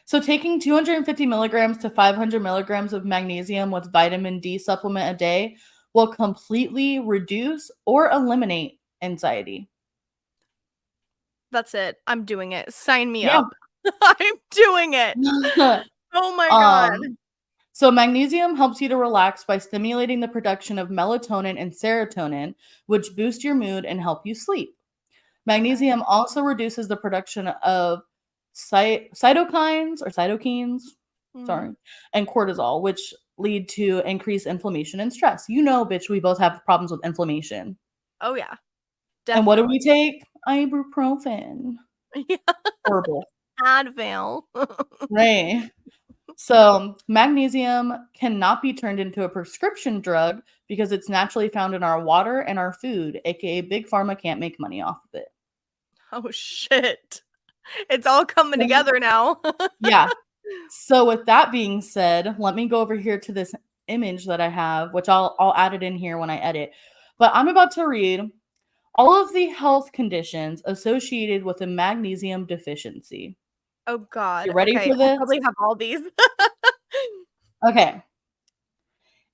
So taking 250 milligrams to 500 milligrams of magnesium with vitamin D supplement a day will completely reduce or eliminate anxiety. That's it, I'm doing it, sign me Yeah. up. I'm doing it. Oh my god. um, so magnesium helps you to relax by stimulating the production of melatonin and serotonin, which boost your mood and help you sleep. Okay. Magnesium also reduces the production of cytokines, Mhm. sorry, and cortisol, which lead to increased inflammation and stress. You know, bitch, we both have problems with inflammation. Oh, yeah, And what do definitely. we take? Ibuprofen. Yeah, Horrible. Advil. Right. So, magnesium cannot be turned into a prescription drug because it's naturally found in our water and our food, aka Big Pharma can't make money off of it. Oh, shit. It's all coming together now. Yeah. So with that being said, let me go over here to this image that I have, which I'll add it in here when I edit. But I'm about to read all of the health conditions associated with a magnesium deficiency. Oh god, You ready okay, for I this? probably have all these. Okay.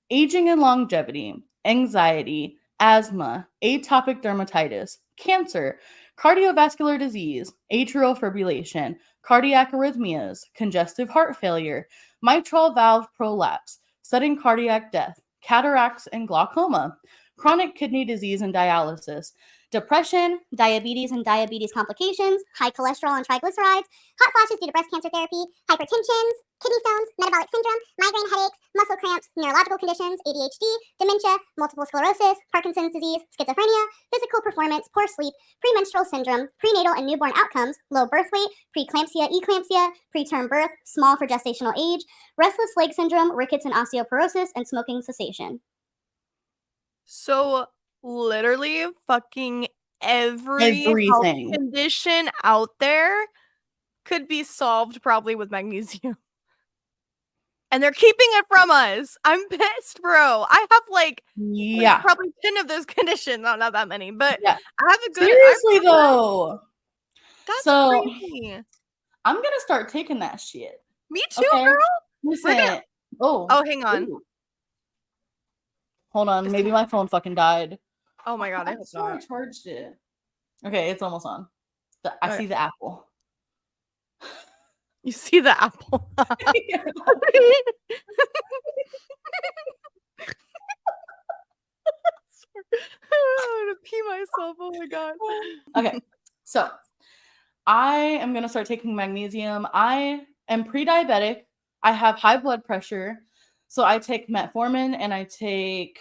Aging and longevity, anxiety, asthma, atopic dermatitis, cancer, cardiovascular disease, atrial fibrillation, cardiac arrhythmias, congestive heart failure, mitral valve prolapse, sudden cardiac death, cataracts and glaucoma, chronic kidney disease and dialysis, depression, diabetes and diabetes complications, high cholesterol and triglycerides, hot flashes due to breast cancer therapy, hypertensions, kidney stones, metabolic syndrome, migraine headaches, muscle cramps, neurological conditions, ADHD, dementia, multiple sclerosis, Parkinson's disease, schizophrenia, physical performance, poor sleep, premenstrual syndrome, prenatal and newborn outcomes, low birth weight, preeclampsia, eclampsia, preterm birth, small for gestational age, restless leg syndrome, rickets and osteoporosis, and smoking cessation. So, literally fucking every health Everything. condition out there could be solved probably with magnesium. And they're keeping it from us. I'm pissed, bro. I have like Yeah. probably 10 of those conditions. No, not that many, but Yeah. I have a good Seriously though. that's So crazy. I'm gonna start taking that shit. Me too, Okay. girl. We're gonna Listen. Oh. Oh, hang on. Ooh. Hold on. Is Maybe my phone fucking died. Oh my god, I I hope swear I not. charged it. Okay, it's almost on. I Okay. see the apple. You see the apple. I'm gonna pee myself. Oh my god. Okay. So I am gonna start taking magnesium. I am pre-diabetic. I have high blood pressure. So I take metformin and I take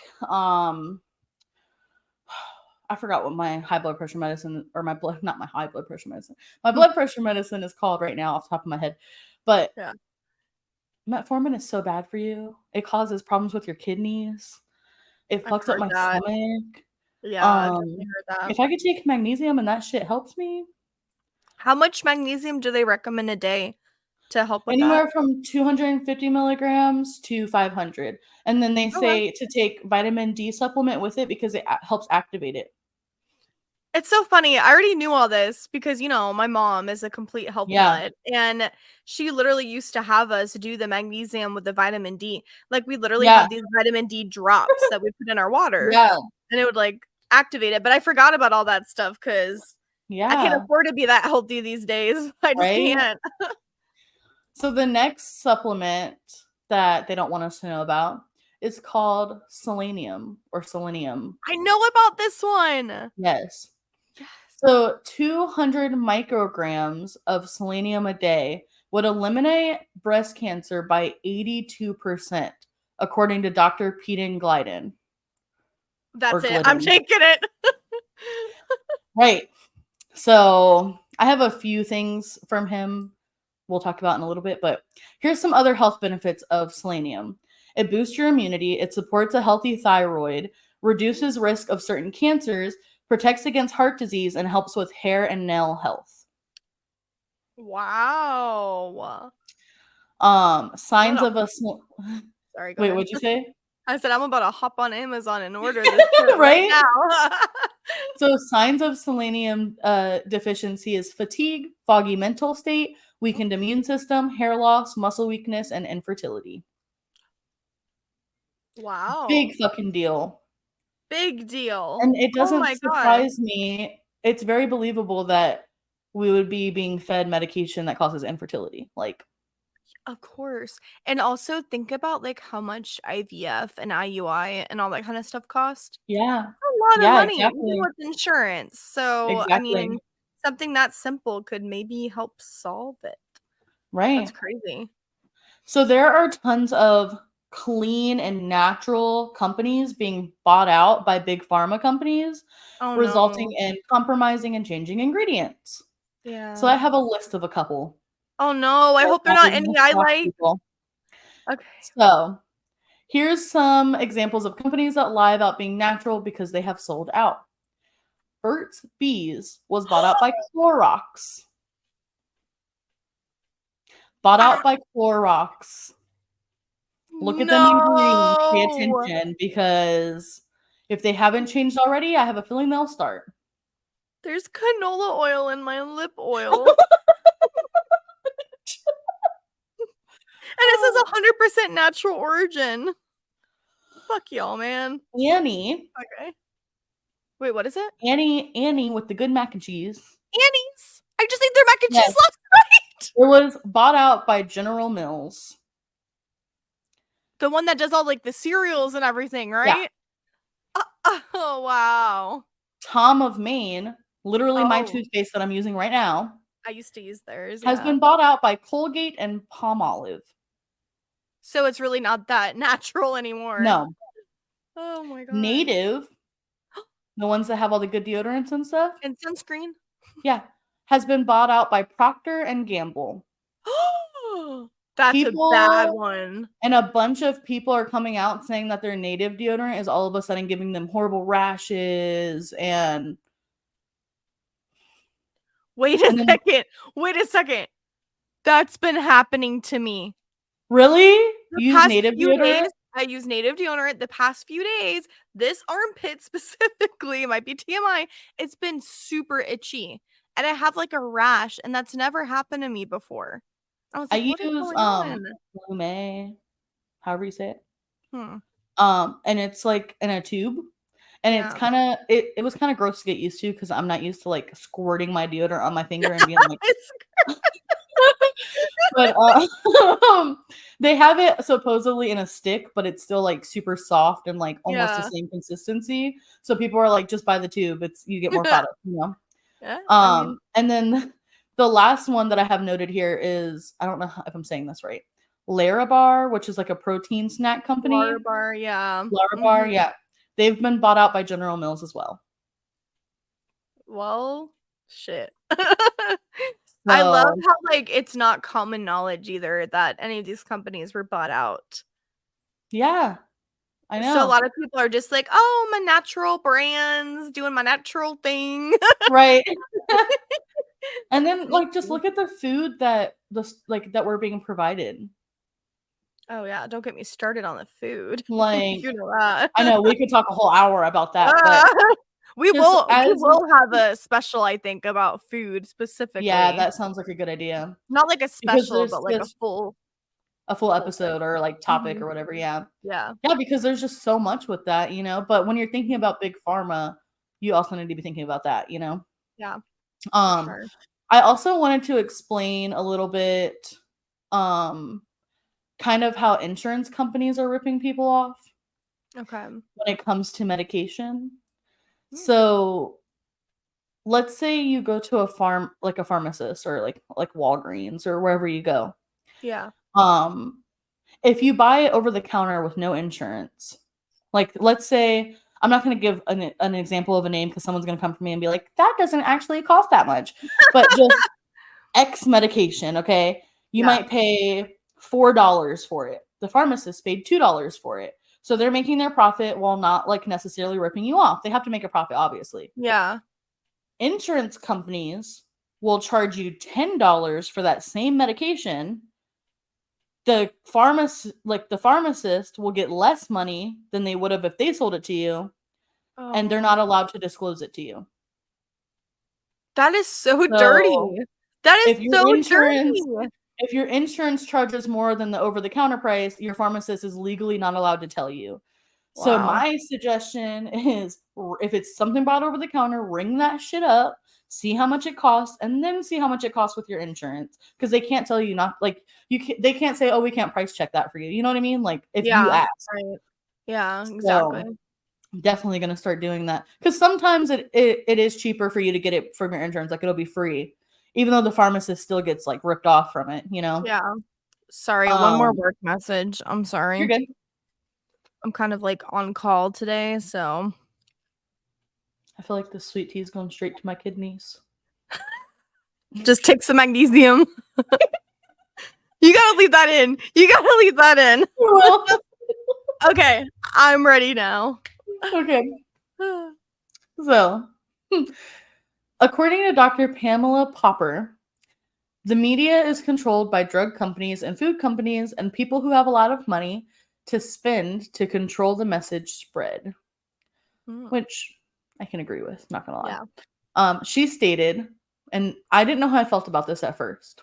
I forgot what my high blood pressure medicine or my blood not my high blood pressure medicine. My blood pressure medicine is called right now off the top of my head. But Yeah. metformin is so bad for you. It causes problems with your kidneys. It I've fucks up heard my that. stomach. Yeah, I've definitely heard that. If I could take magnesium and that shit helps me, How much magnesium do they recommend a day to help with that? anywhere from 250 milligrams to 500. And then they Okay. say to take vitamin D supplement with it because it helps activate it. It's so funny. I already knew all this because, my mom is a complete health Yeah. nut, and she literally used to have us do the magnesium with the vitamin D. Like, we literally Yeah. had these vitamin D drops that we put in our water, Yeah. and it would, like, activate it, but I forgot about all that stuff because I can't Yeah. afford to be that healthy these days. I just Right? can't. So the next supplement that they don't want us to know about is called selenium or selenium. I know about this one. Yes. Yes. So 200 micrograms of selenium a day would eliminate breast cancer by 82%, according to Dr. Peden Glidden or That's it. I'm Glidden. taking it. Right. So I have a few things from him we'll talk about in a little bit, but here's some other health benefits of selenium. It boosts your immunity, it supports a healthy thyroid, reduces risk of certain cancers, protects against heart disease, and helps with hair and nail health. Wow. I'm Signs gonna of a Sorry, go wait, ahead. what'd you say? I said I'm about to hop on Amazon and order this shit right Right? now. So signs of selenium deficiency is fatigue, foggy mental state, weakened immune system, hair loss, muscle weakness, and infertility. Wow. Big fucking deal. Big deal. And it Oh doesn't my god. surprise me. It's very believable that we would be being fed medication that causes infertility. Like, Of course. And also think about, like, how much IVF and IUI and all that kind of stuff cost. yeah. A lot of Yeah, money, even exactly. with insurance. So, I Exactly. mean, something that simple could maybe help solve it. That's Right. crazy. So there are tons of clean and natural companies being bought out by big pharma companies, Oh, resulting no. in compromising and changing ingredients. So I Yeah. have a list of a couple Oh, no. I that hope they're not probably any gonna I shock like. people. Okay. So here's some examples of companies that lie about being natural because they have sold out. Burt's Bees was bought out by Clorox. Bought out Ah, by Clorox. Look at them ingredients, pay no. attention because if they haven't changed already, I have a feeling they'll start. There's canola oil in my lip oil. And it says 100% natural origin. Fuck y'all, man. Annie, Okay. Wait, what is it? Annie with the good mac and cheese. Annie's. I just ate their mac and cheese Yes, last night. it was bought out by General Mills. The one that does all like the cereals and everything, Yeah. right? Oh, wow. Tom of Maine, literally my Oh, toothpaste that I'm using right now, I used to use theirs, has yeah. been bought out by Colgate and Palmolive. So it's really not that natural anymore. No, Oh my god. Native, the ones that have all the good deodorants and stuff, And sunscreen? yeah, has been bought out by Procter and Gamble. That's a bad People one. and a bunch of people are coming out saying that their native deodorant is all of a sudden giving them horrible rashes and Wait a then second. Wait a second. That's been happening to me. really? The You use past native few deodorant? days, I use native deodorant. The past few days, this armpit specifically, it might be TMI, it's been super itchy. And I have like a rash, and that's never happened to me before. I was I like, what is use going on? Lume, however you say it. Hmm. And it's like in a tube. And it's Yeah. kinda it was kinda gross to get used to because I'm not used to like squirting my deodorant on my finger and being like It's but they have it supposedly in a stick, but it's still like super soft and like almost the yeah. same consistency. So people are like, just buy the tube. It's you get more product, you know? Yeah, I mean, And then the last one that I have noted here is I don't know if I'm saying this right. Larabar, which is like a protein snack company. Bar, yeah. Larabar, yeah. They've been bought out by General Mills as well. Well, shit. So, I love how, like, it's not common knowledge either that any of these companies were bought out. yeah, I So a know. lot of people are just like, "Oh, my natural brands, doing my natural thing." Right. And then like just look at the food that that we're being provided. Oh, yeah, don't get me started on the food. Like, You know that. I know we could talk a whole hour about that, but Ah, we just we as will have a special, I think, about food yeah, specifically. that sounds like a good idea. Not like a Because special, there's but like just a full full episode or like thing. topic or whatever, yeah. Yeah. Yeah, because there's just so much with that, you know. But when you're thinking about big pharma, you also need to be thinking about that, you know. Yeah, for Um, sure. I also wanted to explain a little bit, um, kind of how insurance companies are ripping people off Okay. when it comes to medication. Mm. So let's say you go to like a pharmacist or like Walgreens or wherever you go. Yeah. Um, if you buy it over the counter with no insurance, like let's say I'm not going to give an example of a name because someone's going to come for me and be like, that doesn't actually cost that much, but just X medication, okay? You Yeah. might pay $4 for it. The pharmacist paid $2 for it. So they're making their profit while not like necessarily ripping you off. They have to make a profit, obviously. Yeah. Insurance companies will charge you $10 for that same medication. The pharmacist will get less money than they would have if they sold it to you, and they're not Oh, allowed to disclose it to you. that is so So dirty. That is if your so insurance dirty. if your insurance charges more than the over the counter price, your pharmacist is legally not allowed to tell you. So Wow. my suggestion is if it's something bought over the counter, ring that shit up, see how much it costs, and then see how much it costs with your insurance because they can't tell you not like they can't say, oh, we can't price check that for you. You know what I mean? Like if you Yeah. ask. Right. Yeah, exactly. So I'm definitely gonna start doing that because sometimes it is cheaper for you to get it from your insurance. Like it'll be free, even though the pharmacist still gets like ripped off from it. You know. Yeah. Sorry, one more Um, work message. I'm you're sorry. good. I'm kind of like on call today, so I feel like the sweet tea is going straight to my kidneys. just take some magnesium. You gotta leave that in. You gotta leave that in. Well, Okay, I'm ready now. okay. So, according to Dr. Pamela Popper, the media is controlled by drug companies and food companies and people who have a lot of money to spend to control the message spread, Mm, which I can agree with, not gonna lie. yeah. She stated, and I didn't know how I felt about this at first.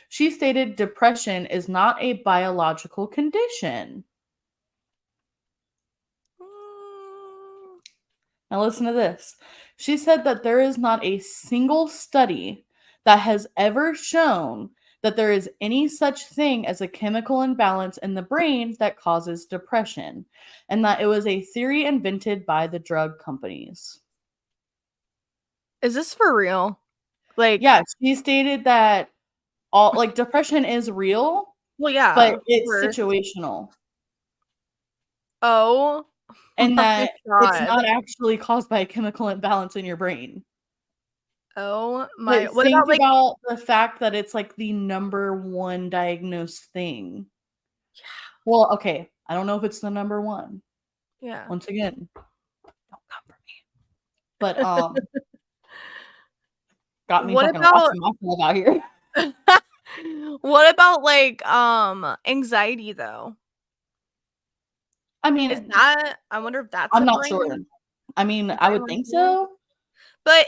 She stated depression is not a biological condition. Mm, Now, listen to this. She said that there is not a single study that has ever shown that there is any such thing as a chemical imbalance in the brain that causes depression, and that it was a theory invented by the drug companies. Is this for real? Like, Yeah, she stated that all like depression is real, well, yeah, but of it's course. situational, Oh and my that it's god. not actually caused by a chemical imbalance in your brain. Oh my. But What think about like? about the fact that it's, like, the number 1 diagnosed thing. Well, okay, I don't know if it's the number 1. Yeah. Once again, don't come for me. But, got me What fucking about watching myself out here. what about like anxiety though? I Is mean, that I wonder if that's I'm a not sure. brain I mean, I would brain think too? so. But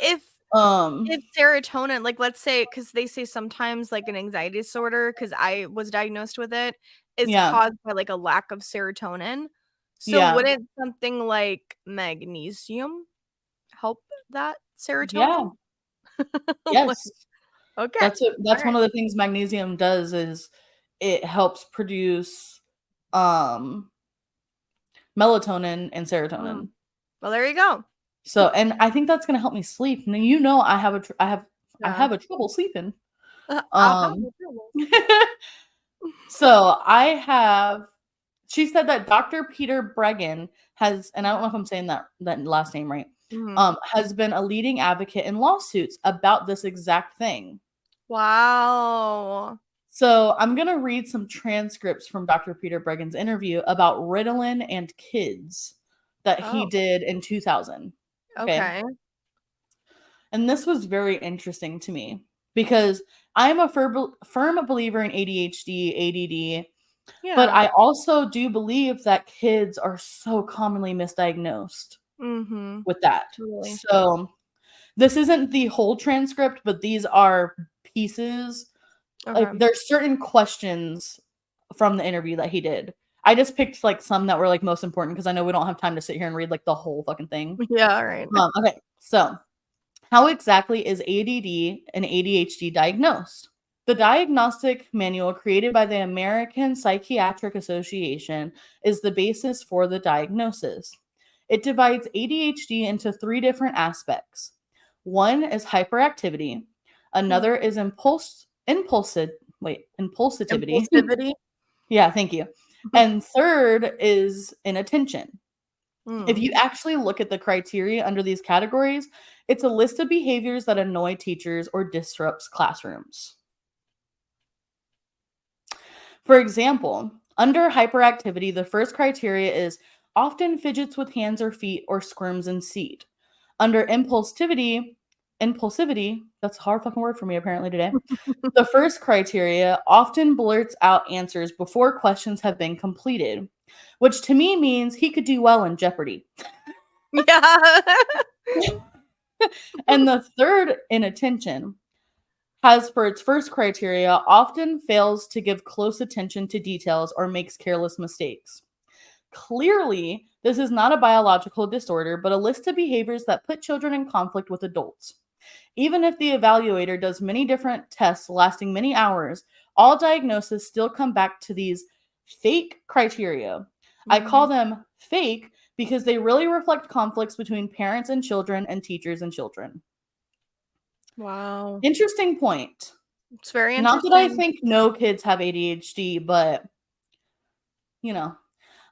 Um, if serotonin, like let's say, because they say sometimes like an anxiety disorder, because I was diagnosed with it, is yeah, caused by like a lack of serotonin. So yeah, wouldn't something like magnesium help that yeah, serotonin? Like, yes. okay. All That's one right. of the things magnesium does is it helps produce, um, melatonin and Mm. serotonin. Well, there you go. So, and I think that's gonna help me sleep. Now, you know, I Yeah. have a trouble sleeping. I have Um, a problem. So she said that Dr. Peter Bregan has, and I don't know if I'm saying that last name right, Mhm. has been a leading advocate in lawsuits about this exact thing. Wow. So I'm going to read some transcripts from Dr. Peter Bregan's interview about Ritalin and kids that he Oh, did in 2000. Okay. okay. And this was very interesting to me because I'm a firm believer in ADHD, ADD, but Yeah. I also do believe that kids are so commonly misdiagnosed Mhm. with that. Totally. So this isn't the whole transcript, but these are pieces. Like Okay. there's certain questions from the interview that he did. I just picked like some that were like most important because I know we don't have time to sit here and read like the whole fucking thing. Yeah, all right. Okay, so how exactly is ADD and ADHD diagnosed? The diagnostic manual created by the American Psychiatric Association is the basis for the diagnosis. It divides ADHD into three different aspects. One is hyperactivity, Mm. another is impulsivity. Impulsivity. Yeah, thank you. And third is inattention. If Mm. you actually look at the criteria under these categories, it's a list of behaviors that annoy teachers or disrupts classrooms. For example, under hyperactivity, the first criteria is often fidgets with hands or feet or squirms in seat. Under impulsivity, that's a hard fucking word for me apparently today. The first criteria often blurts out answers before questions have been completed, which to me means he could do well in Jeopardy. Yeah. And the third, inattention, has for its first criteria often fails to give close attention to details or makes careless mistakes. Clearly, this is not a biological disorder, but a list of behaviors that put children in conflict with adults. Even if the evaluator does many different tests lasting many hours, all diagnoses still come back to these fake criteria. I call Mhm. them fake because they really reflect conflicts between parents and children and teachers and children. Wow. Interesting point. It's very Not that I interesting. think no kids have ADHD, but you know,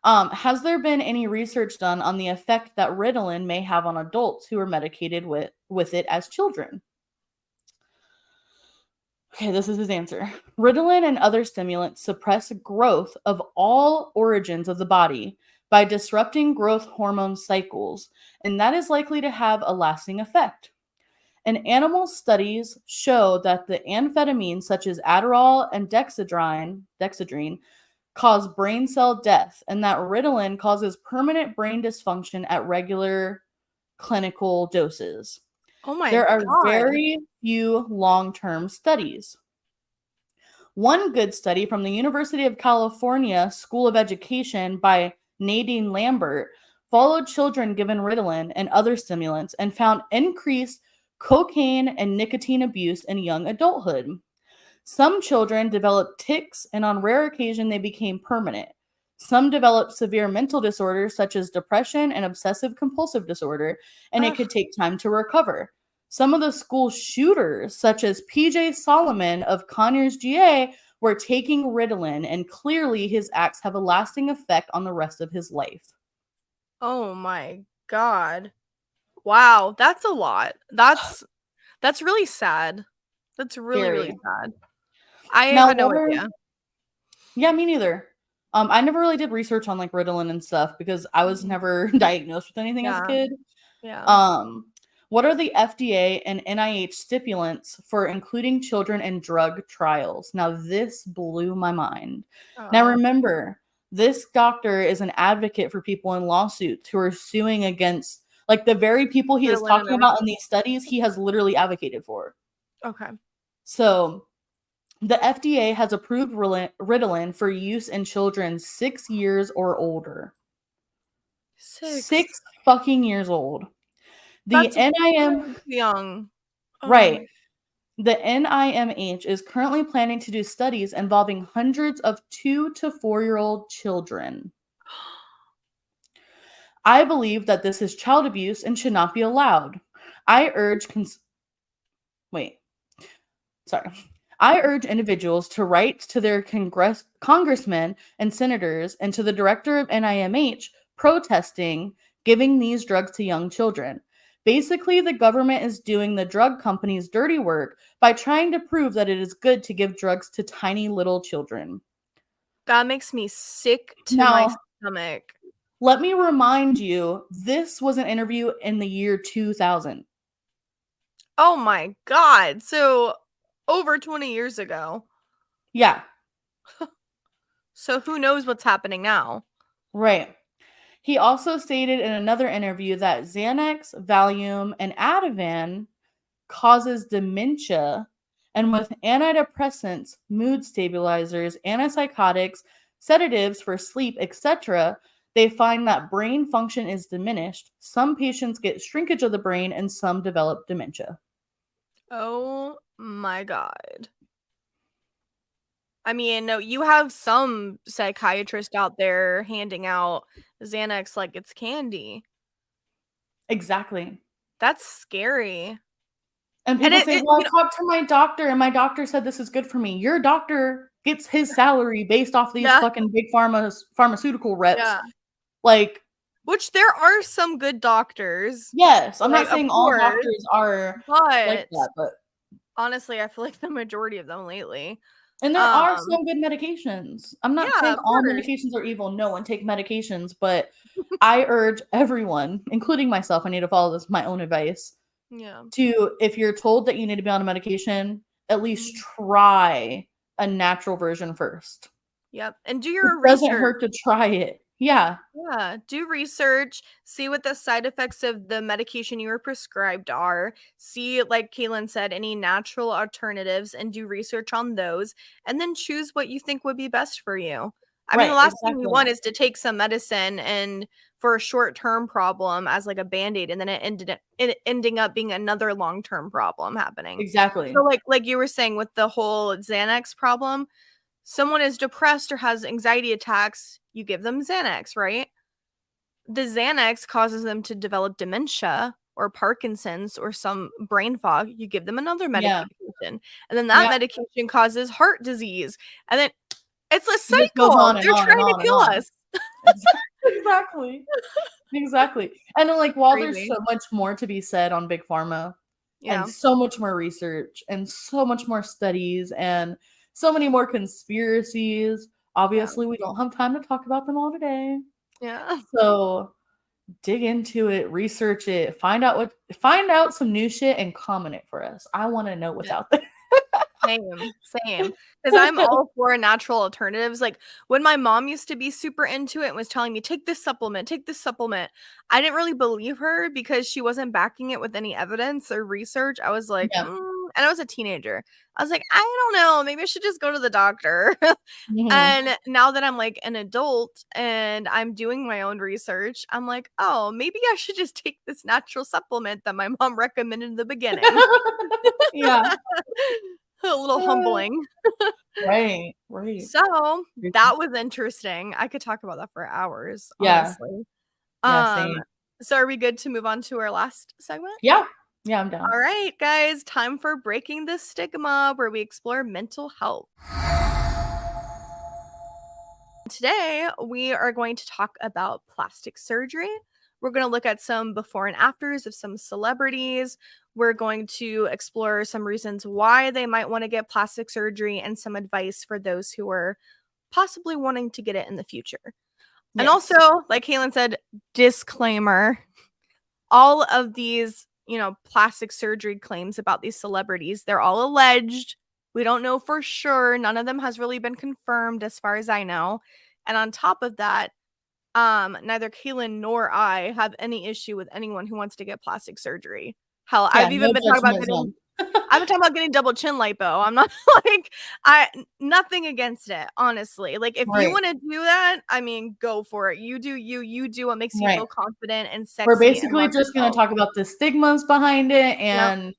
has there been any research done on the effect that Ritalin may have on adults who are medicated with it as children? Okay, this is his answer. Ritalin and other stimulants suppress growth of all origins of the body by disrupting growth hormone cycles, and that is likely to have a lasting effect. And animal studies show that the amphetamines such as Adderall and dexedrine cause brain cell death, and that Ritalin causes permanent brain dysfunction at regular clinical doses. Oh my There are god. very few long term studies. One good study from the University of California School of Education by Nadine Lambert followed children given Ritalin and other stimulants and found increased cocaine and nicotine abuse in young adulthood. Some children developed tics, and on rare occasion, they became permanent. Some developed severe mental disorders such as depression and obsessive compulsive disorder, and it Ugh. could take time to recover. Some of the school shooters, such as PJ Solomon of Conyers, GA, were taking Ritalin, and clearly his acts have a lasting effect on the rest of his life. Oh my god. Wow, that's a lot. That's really sad. That's really, really Very. sad. I Now, had no idea. yeah, me neither. I never really did research on like Ritalin and stuff because I was Mhm. never diagnosed with anything as a Yeah, kid. yeah. Um, what are the FDA and NIH stipulants for including children in drug trials? Now, this blew my mind. Now, Oh, remember, this doctor is an advocate for people in lawsuits who are suing against like the very people he is Ritalin and talking about in everything. these studies, he has literally advocated for. Okay. So, the FDA has approved Ritalin for use in children 6 years or older. 6. 6 fucking years old. The That's NIM, way too young. Oh right. my The NIMH is currently planning to do studies involving hundreds of 2 to 4-year-old children. I believe that this is child abuse and should not be allowed. I urge wait, sorry. I urge individuals to write to their congressmen and senators and to the director of NIMH protesting giving these drugs to young children. Basically, the government is doing the drug companies' dirty work by trying to prove that it is good to give drugs to tiny little children. That makes me sick to my Now, stomach. let me remind you, this was an interview in the year 2000. Oh my God. So over 20 years ago. Yeah, So who knows what's happening now? right. He also stated in another interview that Xanax, Valium, and Ativan causes dementia, and with antidepressants, mood stabilizers, antipsychotics, sedatives for sleep, etc., they find that brain function is diminished. Some patients get shrinkage of the brain and some develop dementia. Oh my God. I mean, no, you have some psychiatrist out there handing out Xanax like it's candy. Exactly. That's scary. And And people say, it well, I talked to my doctor and my doctor said this is good for me. Your doctor gets his salary based off these yeah, fucking big pharmaceutical reps. yeah. Like, Which there are some good doctors, yes, I'm like, not of saying all course, doctors are like but that, but honestly, I feel like the majority of them lately. and there are Um, some good medications. I'm not yeah, saying of all course. medications are evil. No one take medications, but I urge everyone, including myself, I need to follow this my own advice, Yeah. to if you're told that you need to be on a medication, at least Mhm. try a natural version first. Yep. And do It your doesn't research. hurt to try it. Yeah. Yeah, do research, see what the side effects of the medication you were prescribed are. See, like Kaylin said, any natural alternatives and do research on those, and then choose what you think would be best for you. I mean, the Right, last thing you exactly. want is to take some medicine and for a short-term problem as like a band-aid and then it ending up being another long-term problem happening. So Exactly. like you were saying with the whole Xanax problem, someone is depressed or has anxiety attacks, you give them Xanax, right? The Xanax causes them to develop dementia or Parkinson's or some brain fog. You give them another Yeah. medication, and then that Yeah. medication causes heart disease. And then it's a It just goes cycle. on and They're on and trying to on and kill on. us. Exactly. Exactly. And then, like, while there's Crazy. so much more to be said on big pharma and Yeah. so much more research and so much more studies and so many more conspiracies, Yeah. obviously we don't have time to talk about them all today. Yeah. So dig into it, research it, find out some new shit and comment it for us. I want to know what's Yeah. out there. Same, same. Because I'm all for natural alternatives. Like when my mom used to be super into it and was telling me, take this supplement, take this supplement. I didn't really believe her because she wasn't backing it with any evidence or research. I was like, Yeah. and I was a teenager. I was like, I don't know. Maybe I should just go to the doctor. Mhm. And now that I'm like an adult and I'm doing my own research, I'm like, oh, maybe I should just take this natural supplement that my mom recommended in the beginning. Yeah. A little Uh, humbling. right, right. So, that was interesting. I could talk about that for hours, Yeah. honestly. Yeah, Um, same. so are we good to move on to our last segment? Yeah. Yeah, I'm down. All right, guys, time for Breaking the Stigma, where we explore mental health. Today, we are going to talk about plastic surgery. We're going to look at some before and afters of some celebrities. We're going to explore some reasons why they might want to get plastic surgery and some advice for those who are possibly wanting to get it in the future. And Yes. also, like Kaylin said, disclaimer, all of these, plastic surgery claims about these celebrities, they're all alleged. We don't know for sure. None of them has really been confirmed as far as I know. And on top of that, neither Kaylin nor I have any issue with anyone who wants to get plastic surgery. Hell, Yeah, no judgment. I've been talking about getting double chin lipo. I'm not like I nothing against it, honestly. Like if you Right, want to do that, I mean, go for it. You do you. You do what makes you right. feel confident and We're sexy and basically love just gonna yourself. talk about the stigmas behind it Yep, and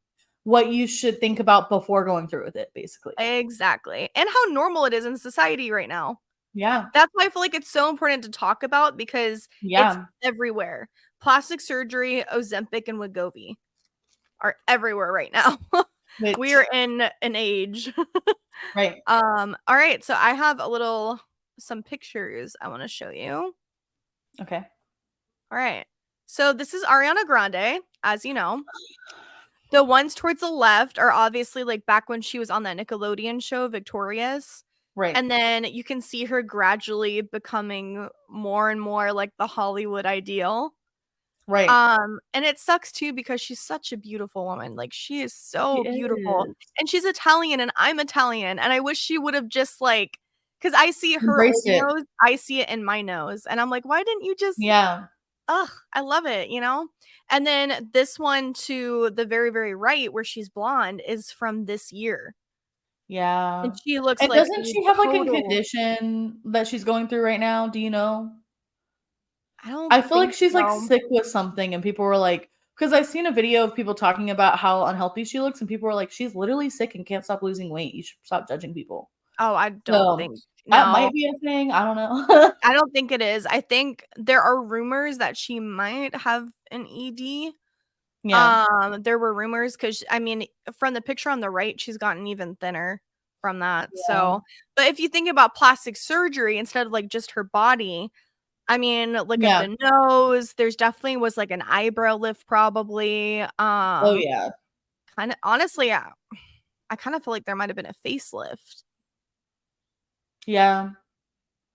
what you should think about before going through with it, basically. exactly. And how normal it is in society right now. Yeah. That's why I feel like it's so important to talk about because it's Yeah. everywhere. Plastic surgery, Ozempic, and Wegovy are everywhere right now. We Which are in an age. right. All right, so I have some pictures I want to show you. Okay. All right. So this is Ariana Grande, as you know. The ones towards the left are obviously like back when she was on that Nickelodeon show, Victorious. Right. And then you can see her gradually becoming more and more like the Hollywood ideal. Right. And it sucks too because she's such a beautiful woman. Like she is She so beautiful. is. And she's Italian and I'm Italian. And I wish she would have just like because I see her old Embrace it. nose, I see it in my nose. And I'm like, why didn't you just Yeah. ugh, I love it, you know? And then this one to the very, very right where she's blonde is from this year. Yeah. And she looks And like doesn't a she have like a total condition that she's going through right now? Do you know? I don't I feel like think she's like so. sick with something, and people were like, because I've seen a video of people talking about how unhealthy she looks, and people were like, she's literally sick and can't stop losing weight. You should stop judging people. Oh, I don't So think that no. might be a thing. I don't know. I don't think it is. I think there are rumors that she might have an ED. Yeah. There were rumors because I mean, from the picture on the right, she's gotten even thinner from that. Yeah. So, but if you think about plastic surgery instead of like just her body, I mean, look at Yeah. the nose. There's definitely was like an eyebrow lift, probably. Oh yeah. Kind of honestly, I kind of feel like there might have been a facelift Yeah.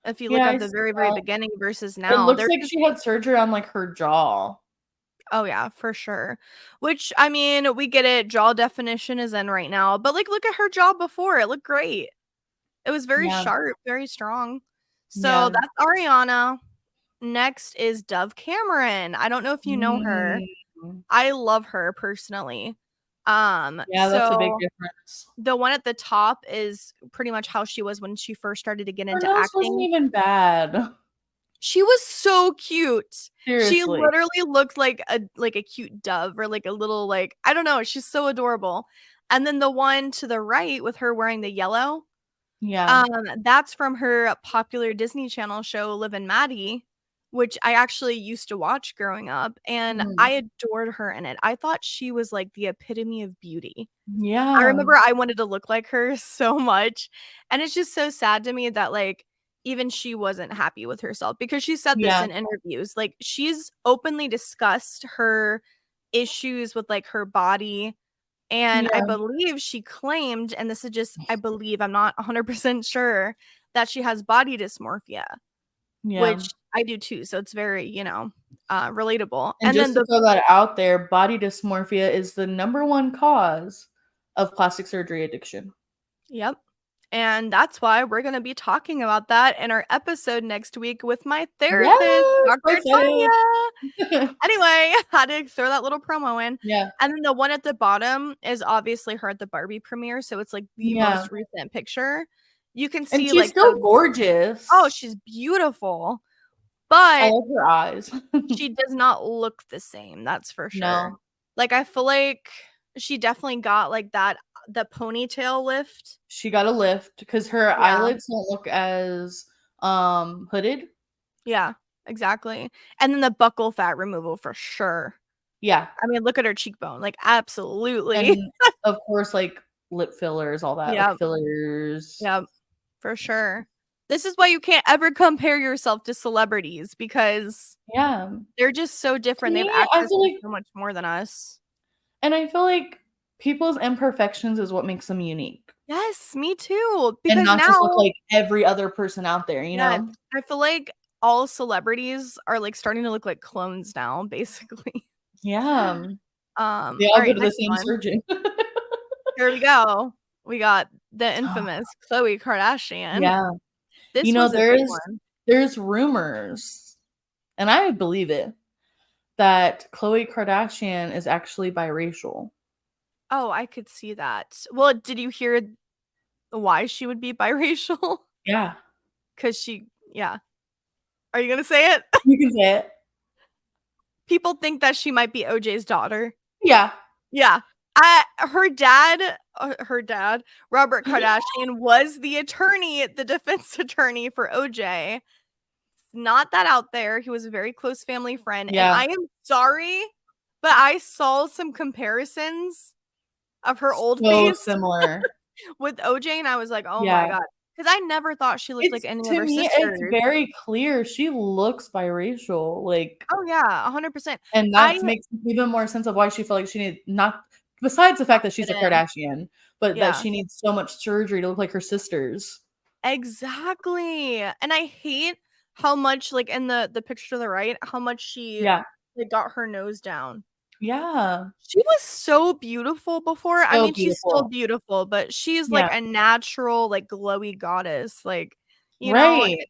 if you Yeah. look I at the see very, very that. beginning versus It now. looks They're like just she had surgery on like her jaw. oh yeah, for sure. Which I mean, we get it. Jaw definition is in right now, but like, look at her jaw before. It looked great. It was very Yeah. sharp, very strong. So Yeah. that's Ariana. Next is Dove Cameron. I don't know if you know her. Mm. I love her personally. Yeah, that's a big So difference. the one at the top is pretty much how she was when she first started to get Her into nose wasn't acting. even bad. She was so cute. She Seriously. literally looked like a cute dove or like a little like I don't know, she's so adorable. And then the one to the right with her wearing the yellow, Yeah. that's from her popular Disney Channel show Liv and Maddie, which I actually used to watch growing up, and Mhm. I adored her in it. I thought she was like the epitome of beauty. I Yeah. remember I wanted to look like her so much, and it's just so sad to me that, like, even she wasn't happy with herself because she said this Yeah. in interviews, like, she's openly discussed her issues with, like, her body, and I Yeah. believe she claimed, and this is just I believe, I'm not 100% sure, that she has body dysmorphia, Yeah. which I do too, so it's very, relatable, And and just then to the throw that out there, body dysmorphia is the number one cause of plastic surgery addiction. Yep. And that's why we're going to be talking about that in our episode next week with my therapist, Yes, so Dr. excited. Tanya. Anyway, had to throw that little promo in. Yeah. And then the one at the bottom is obviously her at the Barbie premiere. So it's like the Yeah. most recent picture. You can And see she's like still oh, gorgeous. she's beautiful, I but love her eyes. she does not look the same. That's for sure. No. Like, I feel like she definitely got like the ponytail lift. She got a lift because her Yeah. eyelids don't look as hooded. Yeah, exactly. And then the buccal fat removal for sure. Yeah. I mean, look at her cheekbone, like, absolutely. And of course, like lip fillers, all that, like Yep, fillers. yep, for sure. This is why you can't ever compare yourself to celebrities because Yeah. they're just so To different. They have me, I access feel to like so much more than us. and I feel like people's imperfections is what makes them unique. Yes, me too, And because not just look now like every other person out there, you yeah, know? I feel like all celebrities are, like, starting to look like clones now, basically. Yeah. They all go Alright, to the next same one. surgeon. Here we go. We got the infamous Khloe Kardashian. Yeah. You This know, was a big one. there's rumors, and I believe it, that Khloe Kardashian is actually biracial. Oh, I could see that. Well, did you hear why she would be biracial? Yeah. 'Cause she yeah. Are you gonna say it? You can say it. People think that she might be OJ's daughter. Yeah. Yeah. Her dad, Robert Kardashian, was the defense attorney for OJ. Not that out there. He was a very close family friend, and Yeah. I am sorry, but I saw some comparisons. of her old So face similar. with OJ, and I was like, "Oh my Yeah. god," because I never thought she looked like It's any of to her me, it's sisters. very clear she looks biracial, like, Oh yeah, 100%. and I that makes even more sense of why she felt like she needed not besides the fact that she's fit a in. Kardashian, but that Yeah. she needs so much surgery to look like her sisters. Exactly, and I hate how much, like, in the picture to the right, how much she, Yeah. like, got her nose down. Yeah. She was so beautiful before. I So mean, she's still beautiful. beautiful, but she's like Yeah. a natural, like, glowy goddess, like, you know? Right.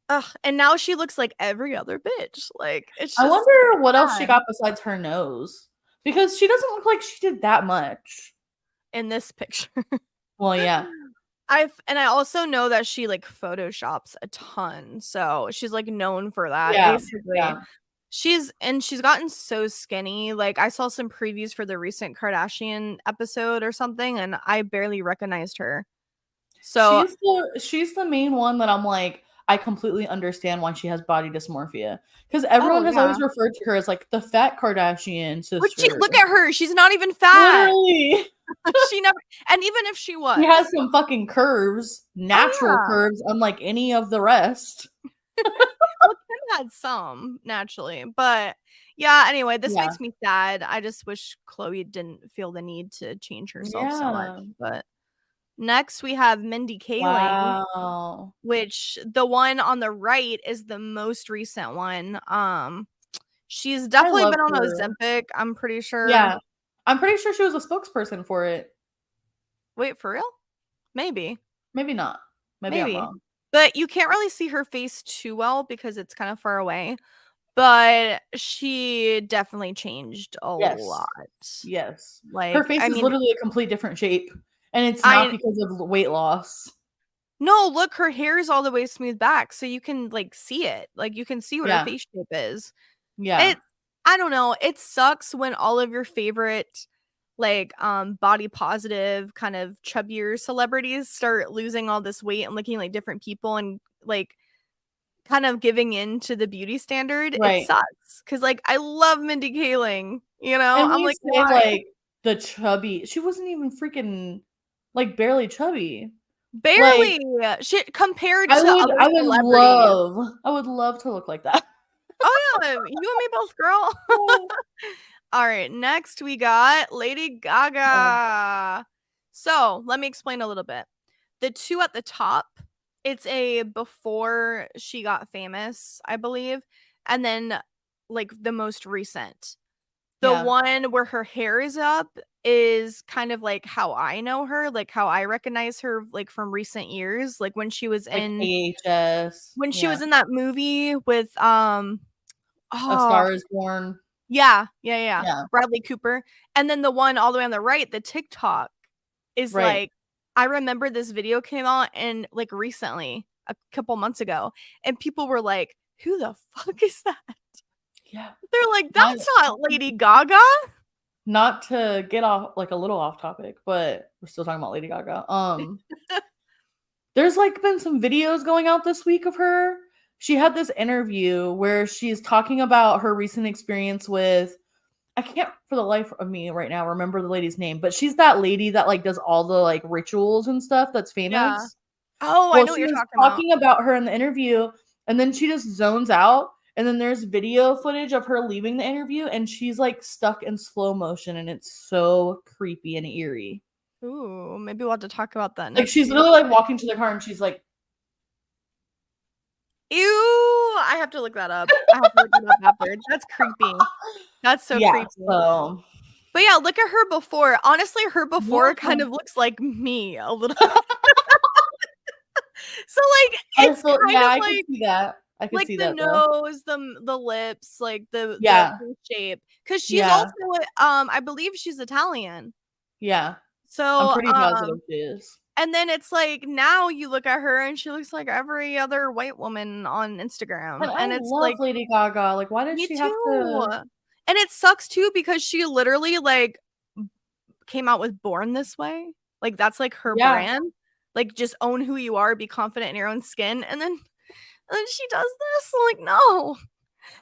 Ugh, and now she looks like every other bitch, like, it's I just wonder what else she sad got besides her nose, because she doesn't look like she did that much. in this picture. Well, yeah. I also know that she, like, photoshops a ton, so she's, like, known for that, Yeah. basically. Yeah. She's gotten so skinny, like, I saw some previews for the recent Kardashian episode or something, and I barely recognized her. So She's the main one that I'm like, I completely understand why she has body dysmorphia, because oh, everyone has yeah. always referred to her as, like, the fat Kardashian But she sister. look at her, she's not even fat. Literally. She never and even if she She has was. some fucking curves, Oh, natural yeah. curves, unlike any of the rest. Well, Kim had some, naturally, but yeah, anyway, this Yeah. makes me sad. I just wish Chloe didn't feel the need to change herself so much, Yeah. but next we have Mindy Kaling, Wow. which the one on the right is the most recent one. She's I definitely love been on her. Ozempic, I'm pretty sure. Yeah. I'm pretty sure she was a spokesperson for it. Wait, for real? Maybe, Maybe not. Maybe I'm maybe. wrong. But you can't really see her face too well because it's kind of far away, but she definitely changed a Yes. lot. Yes. Her Like, face I is mean, literally a complete different shape, and it's not I because of weight loss. no, look, her hair is all the way smoothed back, so you can, like, see it. Like, you can see what her Yeah. face shape is. Yeah. It I don't know, it sucks when all of your favorite, like, body positive, kind of chubbier celebrities start losing all this weight and looking like different people and, like, kind of giving in to the beauty standard. It Right. sucks because, like, I love Mindy Kaling, you know? And I'm we like, say, "Why?" like, the chubby she wasn't even freaking, like, barely chubby. Like, Barely! She compared to other celebrities. I would love to look like that. Oh, yeah, you and me both, girl. Alright, next we got Lady Oh, Gaga. So, let me explain a little bit. The 2 at the top, it's a before she got famous, I believe, and then, like, the most recent. The yeah, one where her hair is up is kind of like how I know her, like, how I recognize her, like, from recent years, like, like AHS, when she yeah. was in that movie with, A oh Star Is Born, yeah, yeah, yeah, yeah, Bradley Cooper, and then the one all the way on the right, the TikTok, is right, like I remember this video came out and, like, recently, a couple months ago, and people were like, "Who the fuck is that?" yeah. They're like, My "That's not Lady Gaga." not to get off like, a little off topic, but we're still talking about Lady Gaga, there's, like, been some videos going out this week of her. She had this interview where she's talking about her recent experience with I can't for the life of me right now remember the lady's name, but she's that lady that, like, does all the, like, rituals and stuff that's Yeah. famous. Oh, I Well, know what she you're was talking about. talking about her in the interview, and then she just zones out, and then there's video footage of her leaving the interview, and she's, like, stuck in slow motion, and it's so creepy and eerie. Ooh, maybe we'll have to talk about that Like, next she's week. literally, like, walking to the car, and she's like Ew, I have to look that up. I have to look it up after. That's creepy. That's so yeah, creepy. so But yeah, look at her before. Honestly, her before kind yeah. of looks like me a little bit. So, like, I it's feel kind yeah, of I could see that. I could like see the that, though. nose, the lips, like the Yeah, face shape. Because she's yeah, also, I believe she's Italian. yeah. I'm So, pretty positive she is. and then it's like now you look at her and she looks like every other white woman on And Instagram, I and it's love like, Lady Gaga, like, why did me she have too. to And it sucks too because she literally, like, came out with Born This Way. Like, that's, like, her Yeah, brand. Like, just own who you are, be confident in your own skin, and then she does this? I'm like, "No."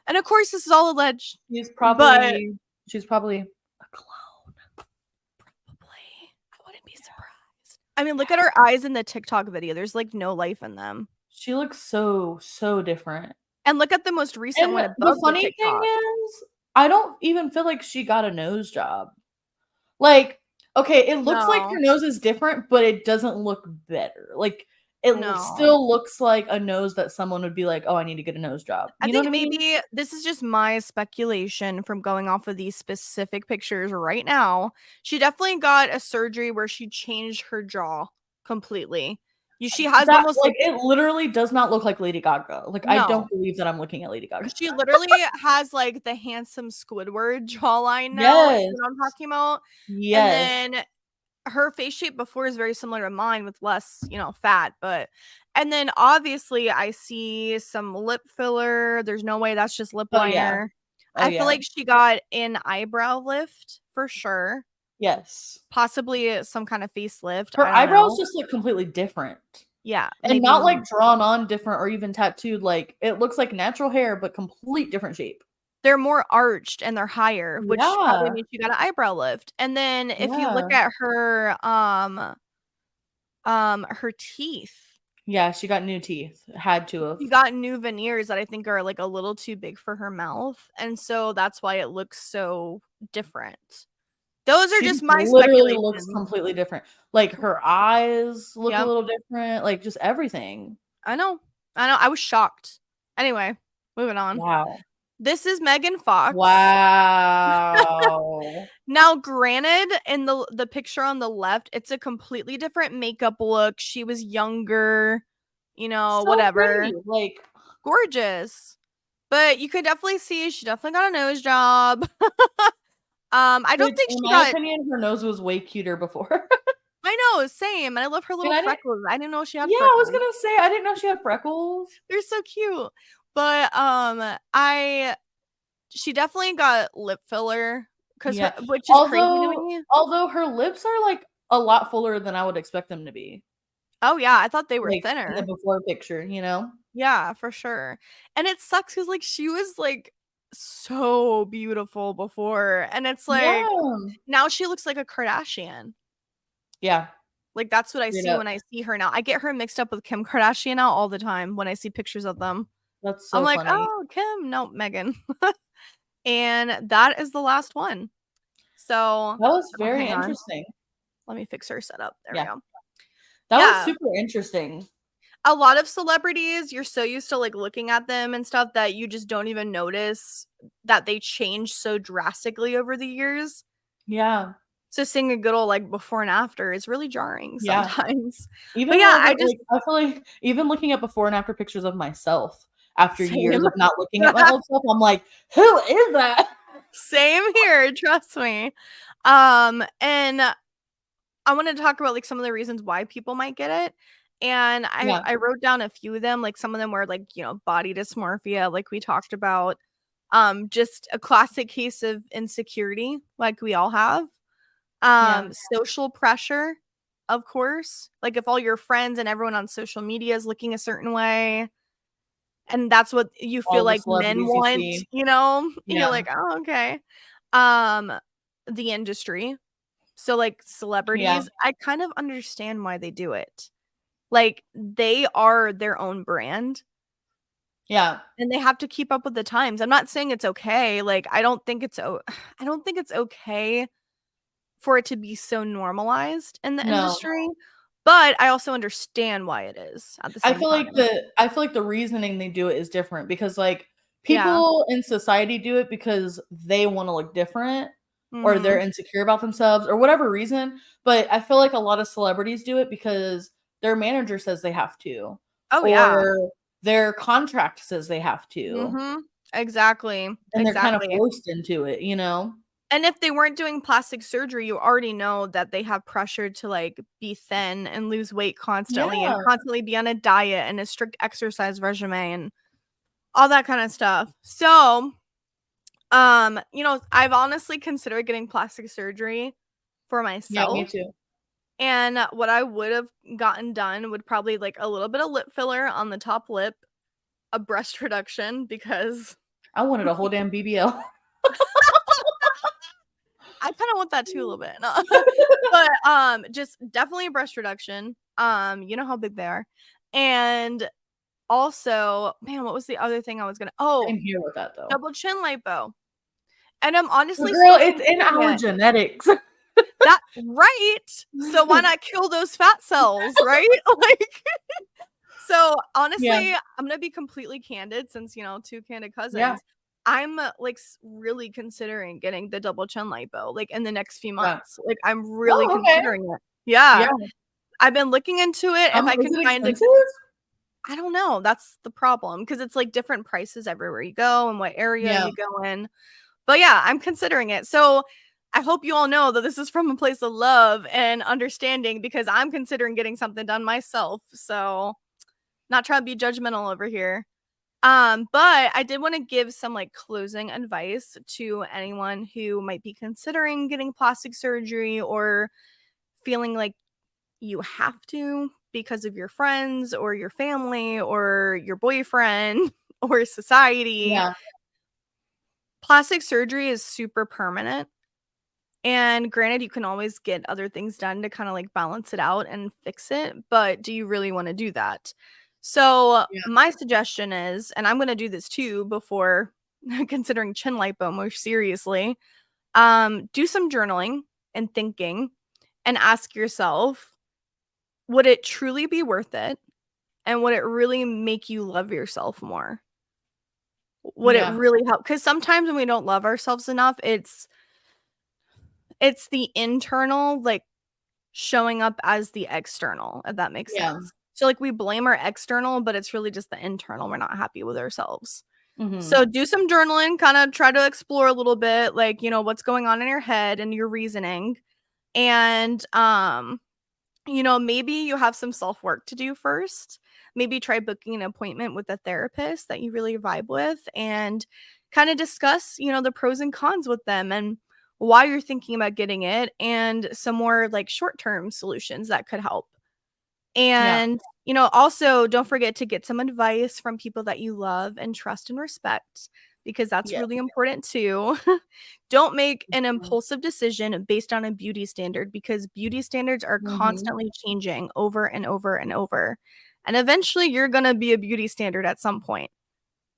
And of course, this is all alleged, she's but probably she's probably a clone. I mean, look at her eyes in the TikTok video. There's like no life in them. She looks so different. And look at the most recent And one the above the funny thing TikTok. is, I don't even feel like she got a nose job. Like, okay, it looks like No, her nose is different, but it doesn't look better. Like, it no. still looks like a nose that someone would be like, "Oh, I need to get a nose job." I You know what think I mean? maybe this is just my speculation from going off of these specific pictures right now. She definitely got a surgery where she changed her jaw completely. She has That almost like, like it literally does not look like Lady Gaga. Like, I no. don't believe that I'm looking at Lady Gaga. She literally has like the handsome Squidward jawline now, if you Yes. know what I'm talking about. And Yes. then her face shape before is very similar to mine with less, fat, but and then obviously I see some lip filler. There's no way that's just lip Oh, yeah. liner. Oh, I feel yeah. like she got an eyebrow lift for sure. Yes. Possibly some kind of facelift. I Her don't eyebrows know. just look completely different. Yeah, And maybe. not, like, drawn on different or even tattooed, like, it looks like natural hair, but complete different shape. They're more arched and they're higher, which probably Yeah. means she got an eyebrow lift. And then if you look Yeah. at her teeth, Yeah, she got new teeth. Had to have. she got new veneers that I think are like a little too big for her mouth, and so that's why it looks so different. Those are She just just my literally looks speculations. completely different. Like, her eyes look a Yep, little different, like, just everything. I know. I know. I was shocked. Anyway, moving on. Wow. This is Megan Fox. Wow. Now, granted, in the picture on the left, it's a completely different makeup look. She was younger, So whatever. pretty, like, Gorgeous. But you could definitely see she definitely got a nose job. I don't which think in she my got opinion, her nose was way cuter before. I know, same. And I love her And little I didn't freckles. I didn't know she had Yeah, I was freckles. gonna say, I didn't know she had freckles. They're so cute. But I she definitely got lip filler because her Yeah. which is crazy to Although me. although her lips are, like, a lot fuller than I would expect them to be, Oh yeah, I thought they were like, in the thinner. before picture, you know? Yeah, for sure. And it sucks because like she was like so beautiful before. And it's like Yeah. now she looks like a Kardashian. Yeah, Like that's what I straight see up. when I see her now. I get her mixed up with Kim Kardashian now all the time when I see pictures of them. That's I'm so like, funny. "Oh, Kim, no, Megan." And that is the last one. So, That was oh, very hang on. interesting. Let me fix her setup. There we Yeah. go. That was Yeah, super interesting. a lot of celebrities, you're so used to like looking at them and stuff that you just don't even notice that they change so drastically over the years. Yeah. So seeing a good old like before and after is really jarring Yeah. sometimes. But Even yeah, looking I just like, I feel like even looking at before and after pictures of myself after years same. of not looking at my old self, I'm like, "Who is that?" Same here, trust me. And I wanted to talk about like some of the reasons why people might get it. And I Yeah. I wrote down a few of them, like some of them were like, body dysmorphia, like we talked about. Just a classic case of insecurity, like we all have. Yeah. Social pressure, of course. Like if all your friends and everyone on social media is looking a certain way, and that's what you feel All the like men celebrities you want, see. you're Yeah. like, "Oh, okay." Um, the industry. So, like, Yeah. celebrities, I kind of understand why they do it. Like, they are their own brand, Yeah. and they have to keep up with the times. I'm not saying it's okay, like, I don't think it's I don't think it's okay for it to be so normalized in the No. industry, but I also understand why it is at the same time. I feel like the reasoning they do it is different because, like, Yeah. people in society do it because they wanna look different or they're Mhm. insecure about themselves or whatever reason, but I feel like a lot of celebrities do it because their manager says they have to, Oh, yeah. or their contract says they have to, Mhm. Exactly. and they're kind of Exactly. forced into it, you know? And if they weren't doing plastic surgery, you already know that they have pressure to, like, be thin and lose weight constantly and Yeah. constantly be on a diet and a strict exercise regimen and all that kinda stuff. So, I've honestly considered getting plastic surgery for Yeah, me myself, too. and what I would've gotten done would probably, like, a little bit of lip filler on the top lip, a breast reduction because I wanted a whole damn BBL. I kind of want that too a little bit. No. But just definitely a breast reduction. You know how big they are. And also, man, what was the other thing I was gonna Same here with that though. double chin lipo. And I'm Well, honestly girl, still it's in considering our it. genetics. That right? So why not kill those fat cells, right? Like so Yeah. honestly, I'm gonna be completely candid since two candid Yeah. cousins. I'm like really considering getting the double chin lipo like in the next few Yeah. months. Like I'm really Oh, okay. considering it. Yeah. Yeah. I've been looking into it if I Is can it find a expensive? I don't know. That's the problem because it's like different prices everywhere you go and what area Yeah. you go in. But yeah, I'm considering it. So I hope you all know that this is from a place of love and understanding because I'm considering getting something done myself. So not trying to be judgmental over here. But I did want to give some like closing advice to anyone who might be considering getting plastic surgery or feeling like you have to because of your friends or your family or your boyfriend or society. Yeah. Plastic surgery is super permanent. And granted, you can always get other things done to kind of like balance it out and fix it. But do you really want to do that? So, Yeah. my suggestion is, and I'm going to do this too before considering chin lipo more seriously, do some journaling and thinking and ask yourself, would it truly be worth it? And would it really make you love yourself more? Would it Yeah. really help? Because sometimes when we don't love ourselves enough, it's the internal like showing up as the external, if that makes Yeah. sense. So like we blame our external, but it's really just the internal. We're not happy with ourselves. Mhm. So do some journaling, kind of try to explore a little bit, like, what's going on in your head and your reasoning. And maybe you have some self-work to do first. Maybe try booking an appointment with a therapist that you really vibe with and kind of discuss, the pros and cons with them and why you're thinking about getting it and some more like short-term solutions that could help. Yeah. And, also don't forget to get some advice from people that you love and trust and respect because that's Yeah. really important too. Don't make an Mhm. impulsive decision based on a beauty standard because beauty standards are Mhm. constantly changing over and over and over. And eventually you're going to be a beauty standard at some point.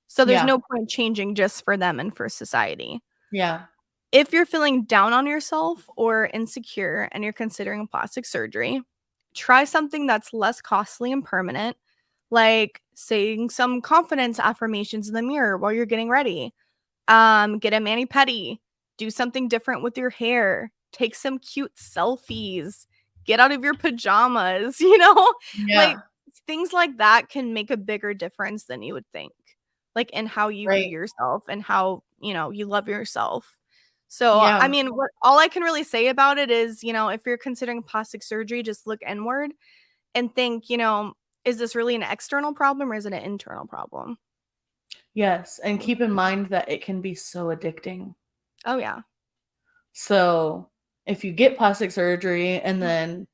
So there's Yeah. no point changing just for them and for society. Yeah. If you're feeling down on yourself or insecure and you're considering plastic surgery, try something that's less costly and permanent, like saying some confidence affirmations in the mirror while you're getting ready. Get a mani pedi, do something different with your hair, take some cute selfies, get out of your pajamas, like Yeah. things like that can make a bigger difference than you would think, like in how you view Right. yourself and how, you love yourself. So, I Yeah. mean, what all I can really say about it is, if you're considering plastic surgery, just look inward and think, is this really an external problem or is it an internal problem? Yes, and keep in mind that it can be so addicting. Oh, yeah. So, if you get plastic surgery and then,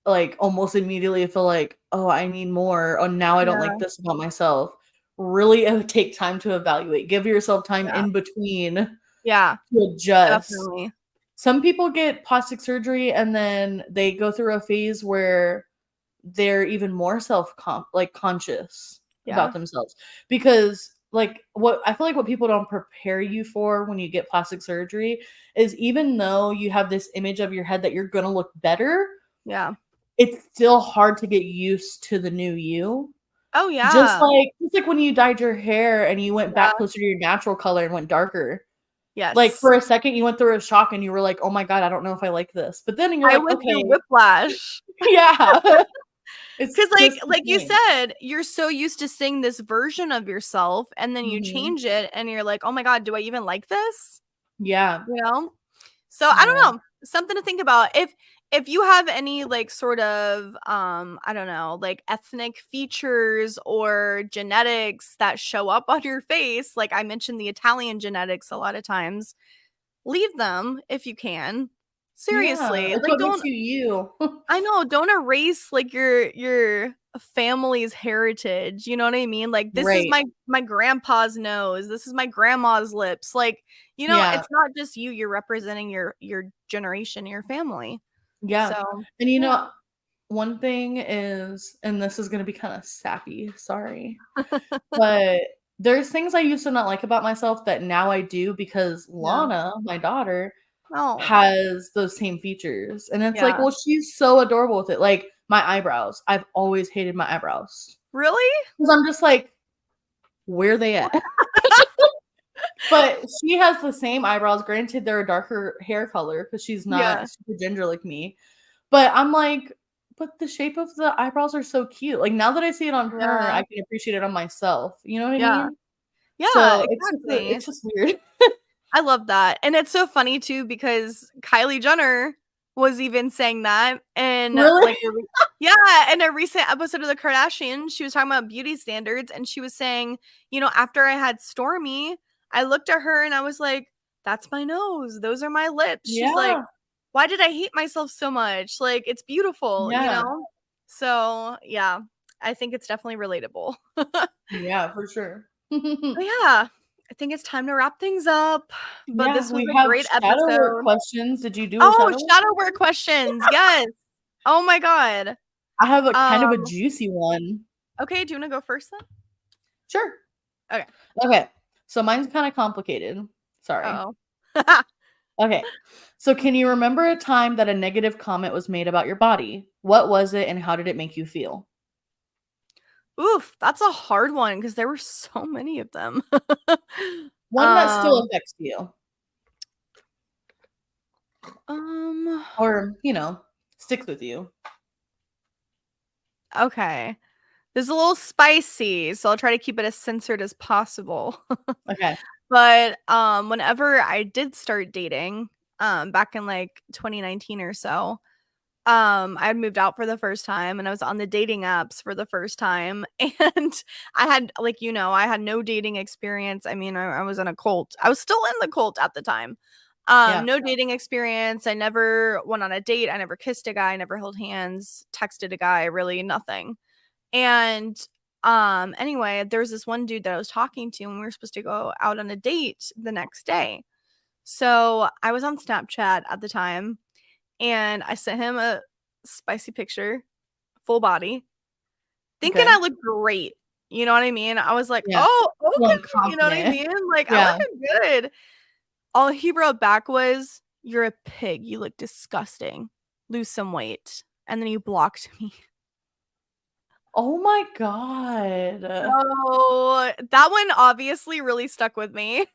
like, almost immediately feel like, "Oh, I need more. Oh, now I don't like Yeah. this about myself," really, take time to evaluate. Give yourself time Yeah. in between Yeah. to adjust. Definitely. Some people get plastic surgery and then they go through a phase where they're even more conscious about Yeah. themselves because like what I feel like what people don't prepare you for when you get plastic surgery is even though you have this image of your head that you're going to look better, Yeah. it's still hard to get used to the new you. Oh, Just yeah. like just like when you dyed your hair and you went Yeah. back closer to your natural color and went darker. Like Yes. for a second you went through a shock and you were like, "Oh my god, I don't know if I like this." But then you're I like, went through "Okay." whiplash. Yeah. It's 'Cause just the like you thing. said, you're so used to seeing this version of yourself, and then you Mhm. change it, and you're like, "Oh my god, do I even like this?" Yeah. You know? So, I Yeah. don't know, something to think about. If you have any, like, sort of, I don't know, like, ethnic features or genetics that show up on your face, like I mentioned the Italian genetics a lot of times, leave them if you can. Yeah, Seriously, it's like, what makes don't you you. I know, don't erase, like, your family's heritage. You know what I mean? Like, this is Right. my grandpa's nose. This is my grandma's lips. Like, Yeah. it's not just you. You're representing your generation, your family. Yeah. So And yeah. one thing is, and this is gonna be kind of sappy, sorry, but there's things I used to not like about myself that now I do because Yeah. Lana, my daughter, Oh, has those same features. And it's like, yeah. well, she's so adorable with it. Like my eyebrows. I've always hated my eyebrows. Really? Because I'm just like, where they at? But she has the same eyebrows. Granted, they're a darker hair color because she's Yeah. not super ginger like me. But I'm like, but the shape of the eyebrows are so cute. Like now that I see it on her, Yeah. I can appreciate it on myself. You know what I Yeah. mean? Yeah, So exactly. it's just weird. I love that. And it's so funny too because Kylie Jenner was even saying that in Really? like yeah, in a recent episode of the Kardashians, she was talking about beauty standards and she was saying, after I had Stormy, I looked at her and I was like, that's my nose. Those are my lips. She's like, Yeah. why did I hate myself so much? Like, it's beautiful, you Yeah. know? So, yeah, I think it's definitely relatable. Yeah, for sure. But yeah, I think it's time to wrap things up. But Yeah, this was we a have great shadow work episode. questions. Did you do a Oh, shadow work? shadow work questions. Yes. Oh my god. I have a kind of a Um, juicy one. okay, do you wanna go first then? Sure. Okay. Okay. So mine's kind of complicated. Sorry. Uh-oh. Okay. So can you remember a time that a negative comment was made about your body? What was it and how did it make you feel? Oof, that's a hard one because there were so many of them. One that still Um, affects you um, or, sticks with you. okay. This is a little spicy, so I'll try to keep it as censored as possible. Okay. But, whenever I did start dating, back in, like, 2019 or so, I had moved out for the first time, and I was on the dating apps for the first time, and I had like, I had no dating experience. I mean, I was in a cult. I was still in the cult at the time. Yeah. No dating experience. I never went on a date. I never kissed a guy, never held hands, texted a guy, really nothing. And anyway, there was this one dude that I was talking to, and we were supposed to go out on a date the next day. So I was on Snapchat at the time, and I sent him a spicy picture, full body, thinking I Okay. looked great. You know what I mean? I was like, Yeah. "Oh, Feeling okay." You know what I confident. mean? Like, "I'm Yeah. looking good." All he wrote back was, "You're a pig. You look disgusting. Lose some weight." And then he blocked me. Oh my god. So, that one obviously really stuck with me.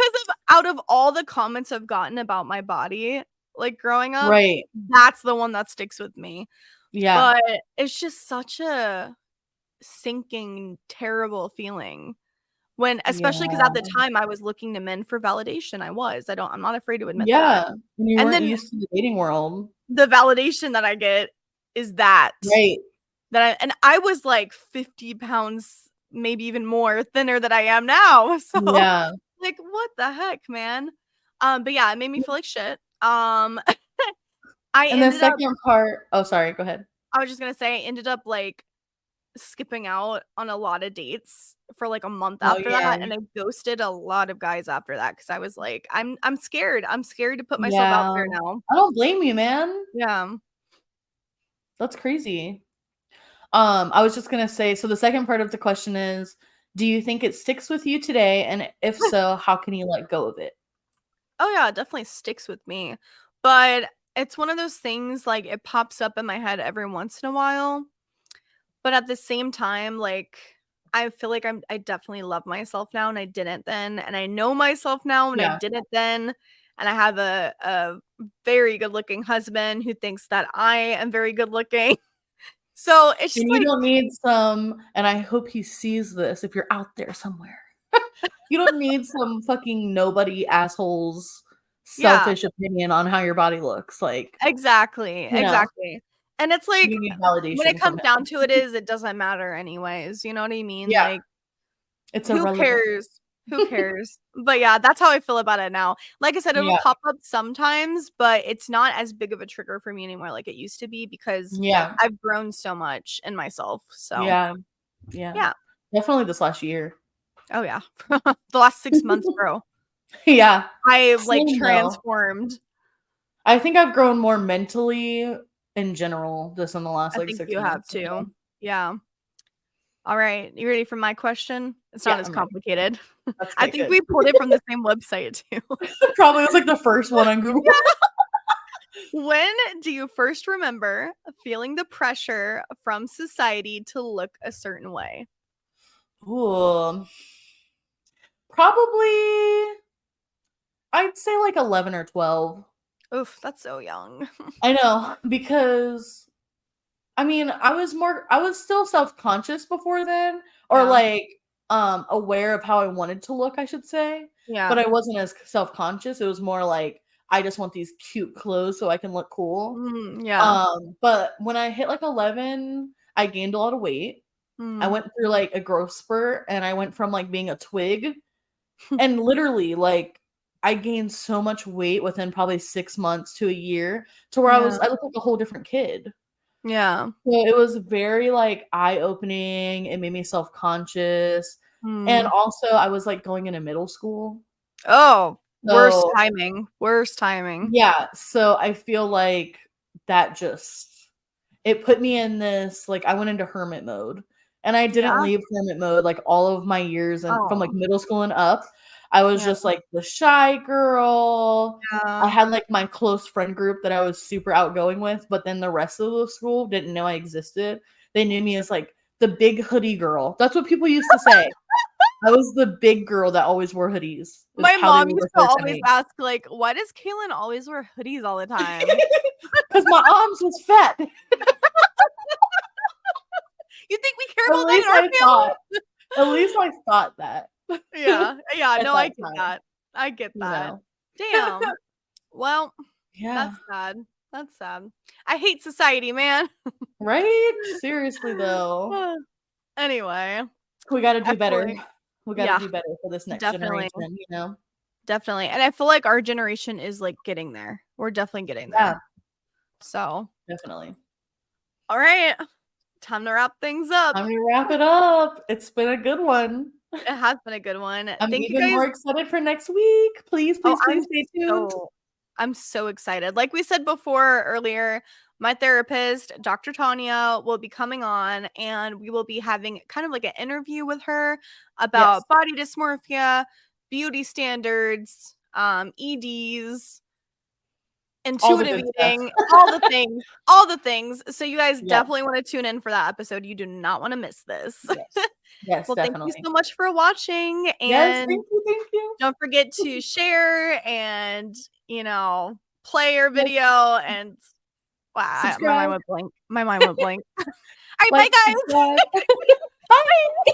'Cause of out of all the comments I've gotten about my body, like, growing up, Right. that's the one that sticks with me. Yeah. But it's just such a sinking, terrible feeling when especially because Yeah. at the time, I was looking to men for validation, I'm not afraid to admit that. Yeah. And you And weren't then used to the dating world. the validation that I get is that Right. I was, like, 50 pounds, maybe even more thinner than I am now, so, Yeah. like, what the heck, man? But yeah, it made me feel like shit. I And the ended up second part, oh, sorry, go ahead. I was just gonna say, I ended up, like, skipping out on a lot of dates for, like, a month Oh, after yeah. that, and I ghosted a lot of guys after that because I was like, I'm scared. I'm scared to put myself out Yeah. there now." I don't blame you, man. Yeah. That's crazy. I was just gonna say, so the second part of the question is, do you think it sticks with you today? And if so, how can you let go of it? Oh, yeah, it definitely sticks with me, but it's one of those things, like, it pops up in my head every once in a while, but at the same time, like, I feel like I definitely love myself now, and I didn't then, and I know myself now, and I Yeah. didn't then, and I have a very good-looking husband who thinks that I am very good looking. So, it's just And you like don't need some, and I hope he sees this if you're out there somewhere. You don't need some fucking nobody asshole's yeah, selfish opinion on how your body looks. Like, exactly, you know, exactly, and it's like, you need when it validation from comes down him. to it doesn't matter anyways, you know what I mean? Yeah, Like, it's who irrelevant. cares? Who cares? But yeah, that's how I feel about it now. Like I said, it'll Yeah. pop up sometimes, but it's not as big of a trigger for me anymore like it used to be because Yeah. I've grown so much in myself. So Yeah. Yeah. yeah. Definitely this last year. Oh yeah. The last 6 months, bro. Yeah. I like Same though. transformed. I think I've grown more mentally in general just in the last I like think 6 you have months. too. Yeah. All right. You ready for my question? It's not Yeah, as I'm ready. complicated. Let's I get think good. we pulled it from the same website too. Probably was like the first one on Google. When do you first remember feeling the pressure from society to look a certain way? Ooh. Probably I'd say like 11 or 12. Oof, that's so young. I know because I mean, I was still self-conscious before then or Yeah. like aware of how I wanted to look, I should say, but Yeah. I wasn't as self-conscious. It was more like I just want these cute clothes so I can look cool. Yeah. But when I hit like 11, I gained a lot of weight. I Mm. went through like a growth spurt and I went from like being a twig and literally like I gained so much weight within probably 6 months to a year to where Yeah. I looked like a whole different kid. Yeah. So it was very like eye-opening. It made me self-conscious. And Mm. also I was like going into middle school. Oh, worst So timing. Worst timing. yeah, so I feel like that just it put me in this like I went into hermit mode, and I didn't Yeah. leave hermit mode like all of my years and from like Oh. middle school and up. I was Yeah. just like the shy girl. I Yeah. had like my close friend group that I was super outgoing with, but then the rest of the school didn't know I existed. They knew me as like the big hoodie girl. That's what people used to say. I was the big girl that always wore hoodies, is My how they mom would used to refer to always me. ask, like, why does Kaylin always wear hoodies all the time? Because my arms was fat. You think we care At about that least in our I thought. family? At least I thought that Yeah. Yeah. at No, I that get time, that. I get you that. know? Damn. Well, Yeah, that's sad. That's sad. I hate society, man. right? Seriously, though. Anyway, We gotta I do feel better. like We gotta yeah, do better for this next definitely. generation, you know? Definitely. And I feel like our generation is like getting there. We're definitely getting Yeah, there. So, definitely. all right. Time to wrap things up. Time to wrap it up. It's been a good one. It has been a good one. I'm Thank you even guys. more excited for next week. Please, Oh, please, please stay tuned. I'm so excited. Like we said before earlier, my therapist, Dr. Tanya, will be coming on and we will be having kind of like an interview with her Yes, about body dysmorphia, beauty standards, EDs, all the intuitive good stuff. eating, all the things, all the things. So you guys Yes, definitely want to tune in for that episode. You do not want to miss this. yes. Yes, Well, thank you definitely. so much for watching Yes, and thank you, thank you. don't forget to share and, play your Yes, video and wow, my mind subscribe, went blank. My mind went blank. All right, bye like, guys. subscribe. Bye.